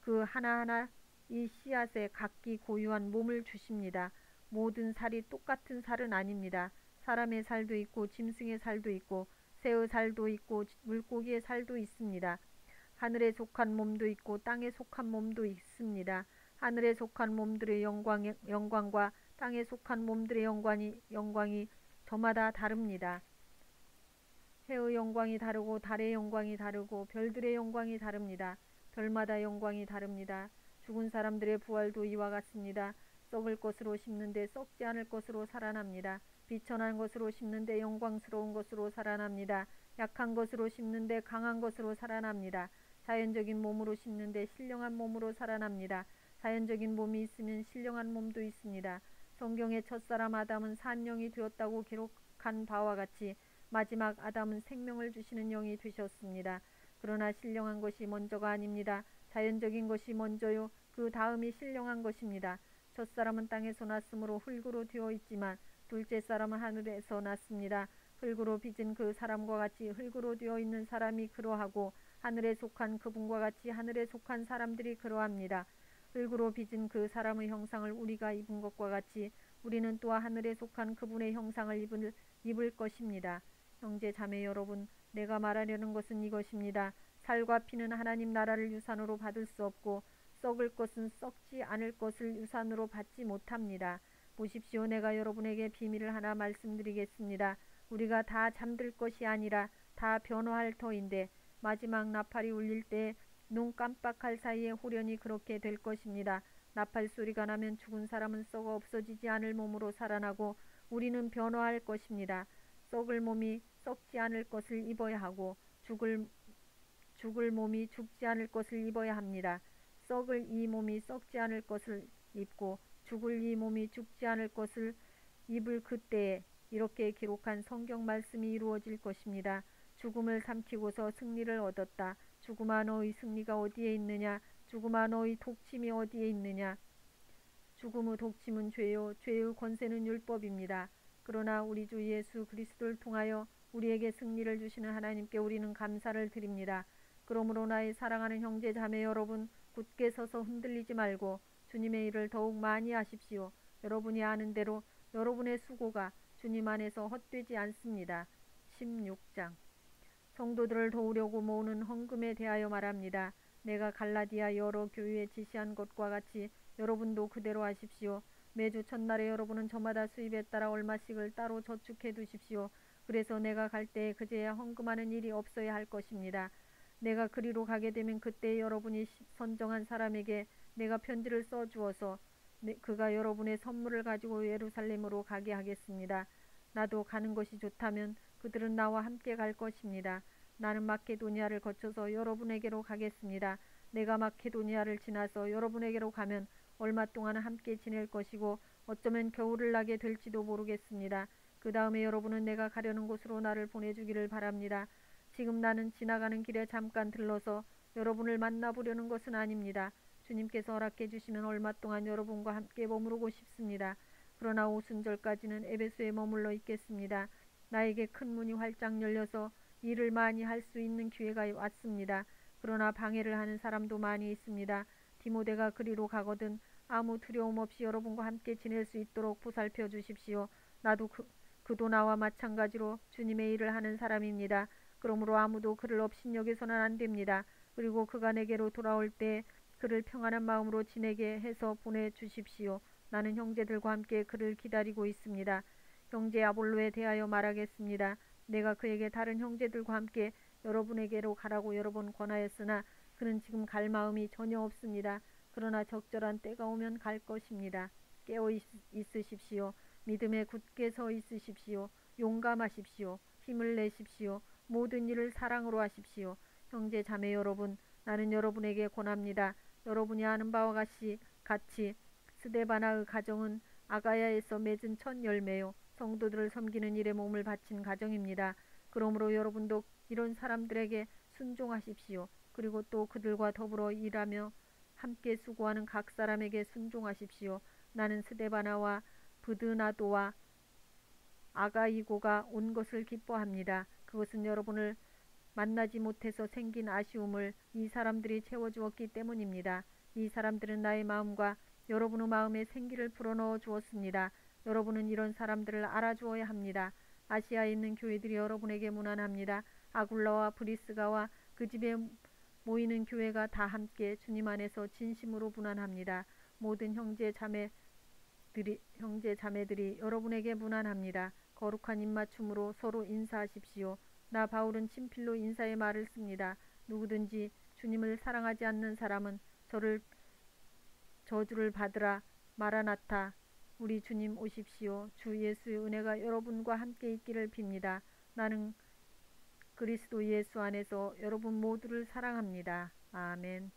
그 하나하나 이 씨앗에 각기 고유한 몸을 주십니다. 모든 살이 똑같은 살은 아닙니다. 사람의 살도 있고 짐승의 살도 있고 새의 살도 있고 물고기의 살도 있습니다. 하늘에 속한 몸도 있고 땅에 속한 몸도 있습니다. 하늘에 속한 몸들의 영광과 땅에 속한 몸들의 영광이 저마다 다릅니다. 해의 영광이 다르고 달의 영광이 다르고 별들의 영광이 다릅니다. 별마다 영광이 다릅니다. 죽은 사람들의 부활도 이와 같습니다. 썩을 것으로 심는데 썩지 않을 것으로 살아납니다. 비천한 것으로 심는데 영광스러운 것으로 살아납니다. 약한 것으로 심는데 강한 것으로 살아납니다. 자연적인 몸으로 심는데 신령한 몸으로 살아납니다. 자연적인 몸이 있으면 신령한 몸도 있습니다. 성경의 첫사람 아담은 산영이 되었다고 기록한 바와 같이 마지막 아담은 생명을 주시는 영이 되셨습니다. 그러나 신령한 것이 먼저가 아닙니다. 자연적인 것이 먼저요, 그 다음이 신령한 것입니다. 첫사람은 땅에서 났으므로 흙으로 되어 있지만 둘째 사람은 하늘에서 났습니다. 흙으로 빚은 그 사람과 같이 흙으로 되어 있는 사람이 그러하고 하늘에 속한 그분과 같이 하늘에 속한 사람들이 그러합니다. 흙으로 빚은 그 사람의 형상을 우리가 입은 것과 같이 우리는 또한 하늘에 속한 그분의 형상을 입을 것입니다. 형제 자매 여러분, 내가 말하려는 것은 이것입니다. 살과 피는 하나님 나라를 유산으로 받을 수 없고 썩을 것은 썩지 않을 것을 유산으로 받지 못합니다. 보십시오. 내가 여러분에게 비밀을 하나 말씀드리겠습니다. 우리가 다 잠들 것이 아니라 다 변화할 터인데 마지막 나팔이 울릴 때 눈 깜빡할 사이에 후련히 그렇게 될 것입니다. 나팔 소리가 나면 죽은 사람은 썩어 없어지지 않을 몸으로 살아나고 우리는 변화할 것입니다. 썩을 몸이 썩지 않을 것을 입어야 하고 죽을 몸이 죽지 않을 것을 입어야 합니다. 썩을 이 몸이 썩지 않을 것을 입고 죽을 이 몸이 죽지 않을 것을 입을 그때에 이렇게 기록한 성경 말씀이 이루어질 것입니다. 죽음을 삼키고서 승리를 얻었다. 죽음아 너의 승리가 어디에 있느냐? 죽음아 너의 독침이 어디에 있느냐? 죽음의 독침은 죄요, 죄의 권세는 율법입니다. 그러나 우리 주 예수 그리스도를 통하여 우리에게 승리를 주시는 하나님께 우리는 감사를 드립니다. 그러므로 나의 사랑하는 형제 자매 여러분, 굳게 서서 흔들리지 말고 주님의 일을 더욱 많이 하십시오. 여러분이 아는 대로 여러분의 수고가 주님 안에서 헛되지 않습니다. 16장. 성도들을 도우려고 모으는 헌금에 대하여 말합니다. 내가 갈라디아 여러 교회에 지시한 것과 같이 여러분도 그대로 하십시오. 매주 첫날에 여러분은 저마다 수입에 따라 얼마씩을 따로 저축해 두십시오. 그래서 내가 갈 때에 그제야 헌금하는 일이 없어야 할 것입니다. 내가 그리로 가게 되면 그때 여러분이 선정한 사람에게 내가 편지를 써주어서 그가 여러분의 선물을 가지고 예루살렘으로 가게 하겠습니다. 나도 가는 것이 좋다면 그들은 나와 함께 갈 것입니다. 나는 마케도니아를 거쳐서 여러분에게로 가겠습니다. 내가 마케도니아를 지나서 여러분에게로 가면 얼마 동안 함께 지낼 것이고 어쩌면 겨울을 나게 될지도 모르겠습니다. 그 다음에 여러분은 내가 가려는 곳으로 나를 보내주기를 바랍니다. 지금 나는 지나가는 길에 잠깐 들러서 여러분을 만나보려는 것은 아닙니다. 주님께서 허락해 주시면 얼마 동안 여러분과 함께 머무르고 싶습니다. 그러나 오순절까지는 에베소에 머물러 있겠습니다. 나에게 큰 문이 활짝 열려서 일을 많이 할 수 있는 기회가 왔습니다. 그러나 방해를 하는 사람도 많이 있습니다. 디모데가 그리로 가거든 아무 두려움 없이 여러분과 함께 지낼 수 있도록 보살펴 주십시오. 나도 그도 나와 마찬가지로 주님의 일을 하는 사람입니다. 그러므로 아무도 그를 업신여겨서는 안 됩니다. 그리고 그가 내게로 돌아올 때 그를 평안한 마음으로 지내게 해서 보내주십시오. 나는 형제들과 함께 그를 기다리고 있습니다. 형제 아볼로에 대하여 말하겠습니다. 내가 그에게 다른 형제들과 함께 여러분에게로 가라고 여러 번 권하였으나 그는 지금 갈 마음이 전혀 없습니다. 그러나 적절한 때가 오면 갈 것입니다. 깨어 있으십시오. 믿음에 굳게 서 있으십시오. 용감하십시오. 힘을 내십시오. 모든 일을 사랑으로 하십시오. 형제 자매 여러분, 나는 여러분에게 권합니다. 여러분이 아는 바와 같이 스데바나의 가정은 아가야에서 맺은 첫 열매요, 성도들을 섬기는 일에 몸을 바친 가정입니다. 그러므로 여러분도 이런 사람들에게 순종하십시오. 그리고 또 그들과 더불어 일하며 함께 수고하는 각 사람에게 순종하십시오. 나는 스데바나와 브드나도와 아가이고가 온 것을 기뻐합니다. 그것은 여러분을 만나지 못해서 생긴 아쉬움을 이 사람들이 채워주었기 때문입니다. 이 사람들은 나의 마음과 여러분의 마음에 생기를 불어넣어 주었습니다. 여러분은 이런 사람들을 알아주어야 합니다. 아시아에 있는 교회들이 여러분에게 문안합니다. 아굴라와 브리스가와 그 집에 모이는 교회가 다 함께 주님 안에서 진심으로 문안합니다. 모든 형제 자매들이 여러분에게 문안합니다. 거룩한 입맞춤으로 서로 인사하십시오. 나 바울은 친필로 인사의 말을 씁니다. 누구든지 주님을 사랑하지 않는 사람은 저주를 받으라. 마라나타, 우리 주님 오십시오. 주 예수의 은혜가 여러분과 함께 있기를 빕니다. 나는 그리스도 예수 안에서 여러분 모두를 사랑합니다. 아멘.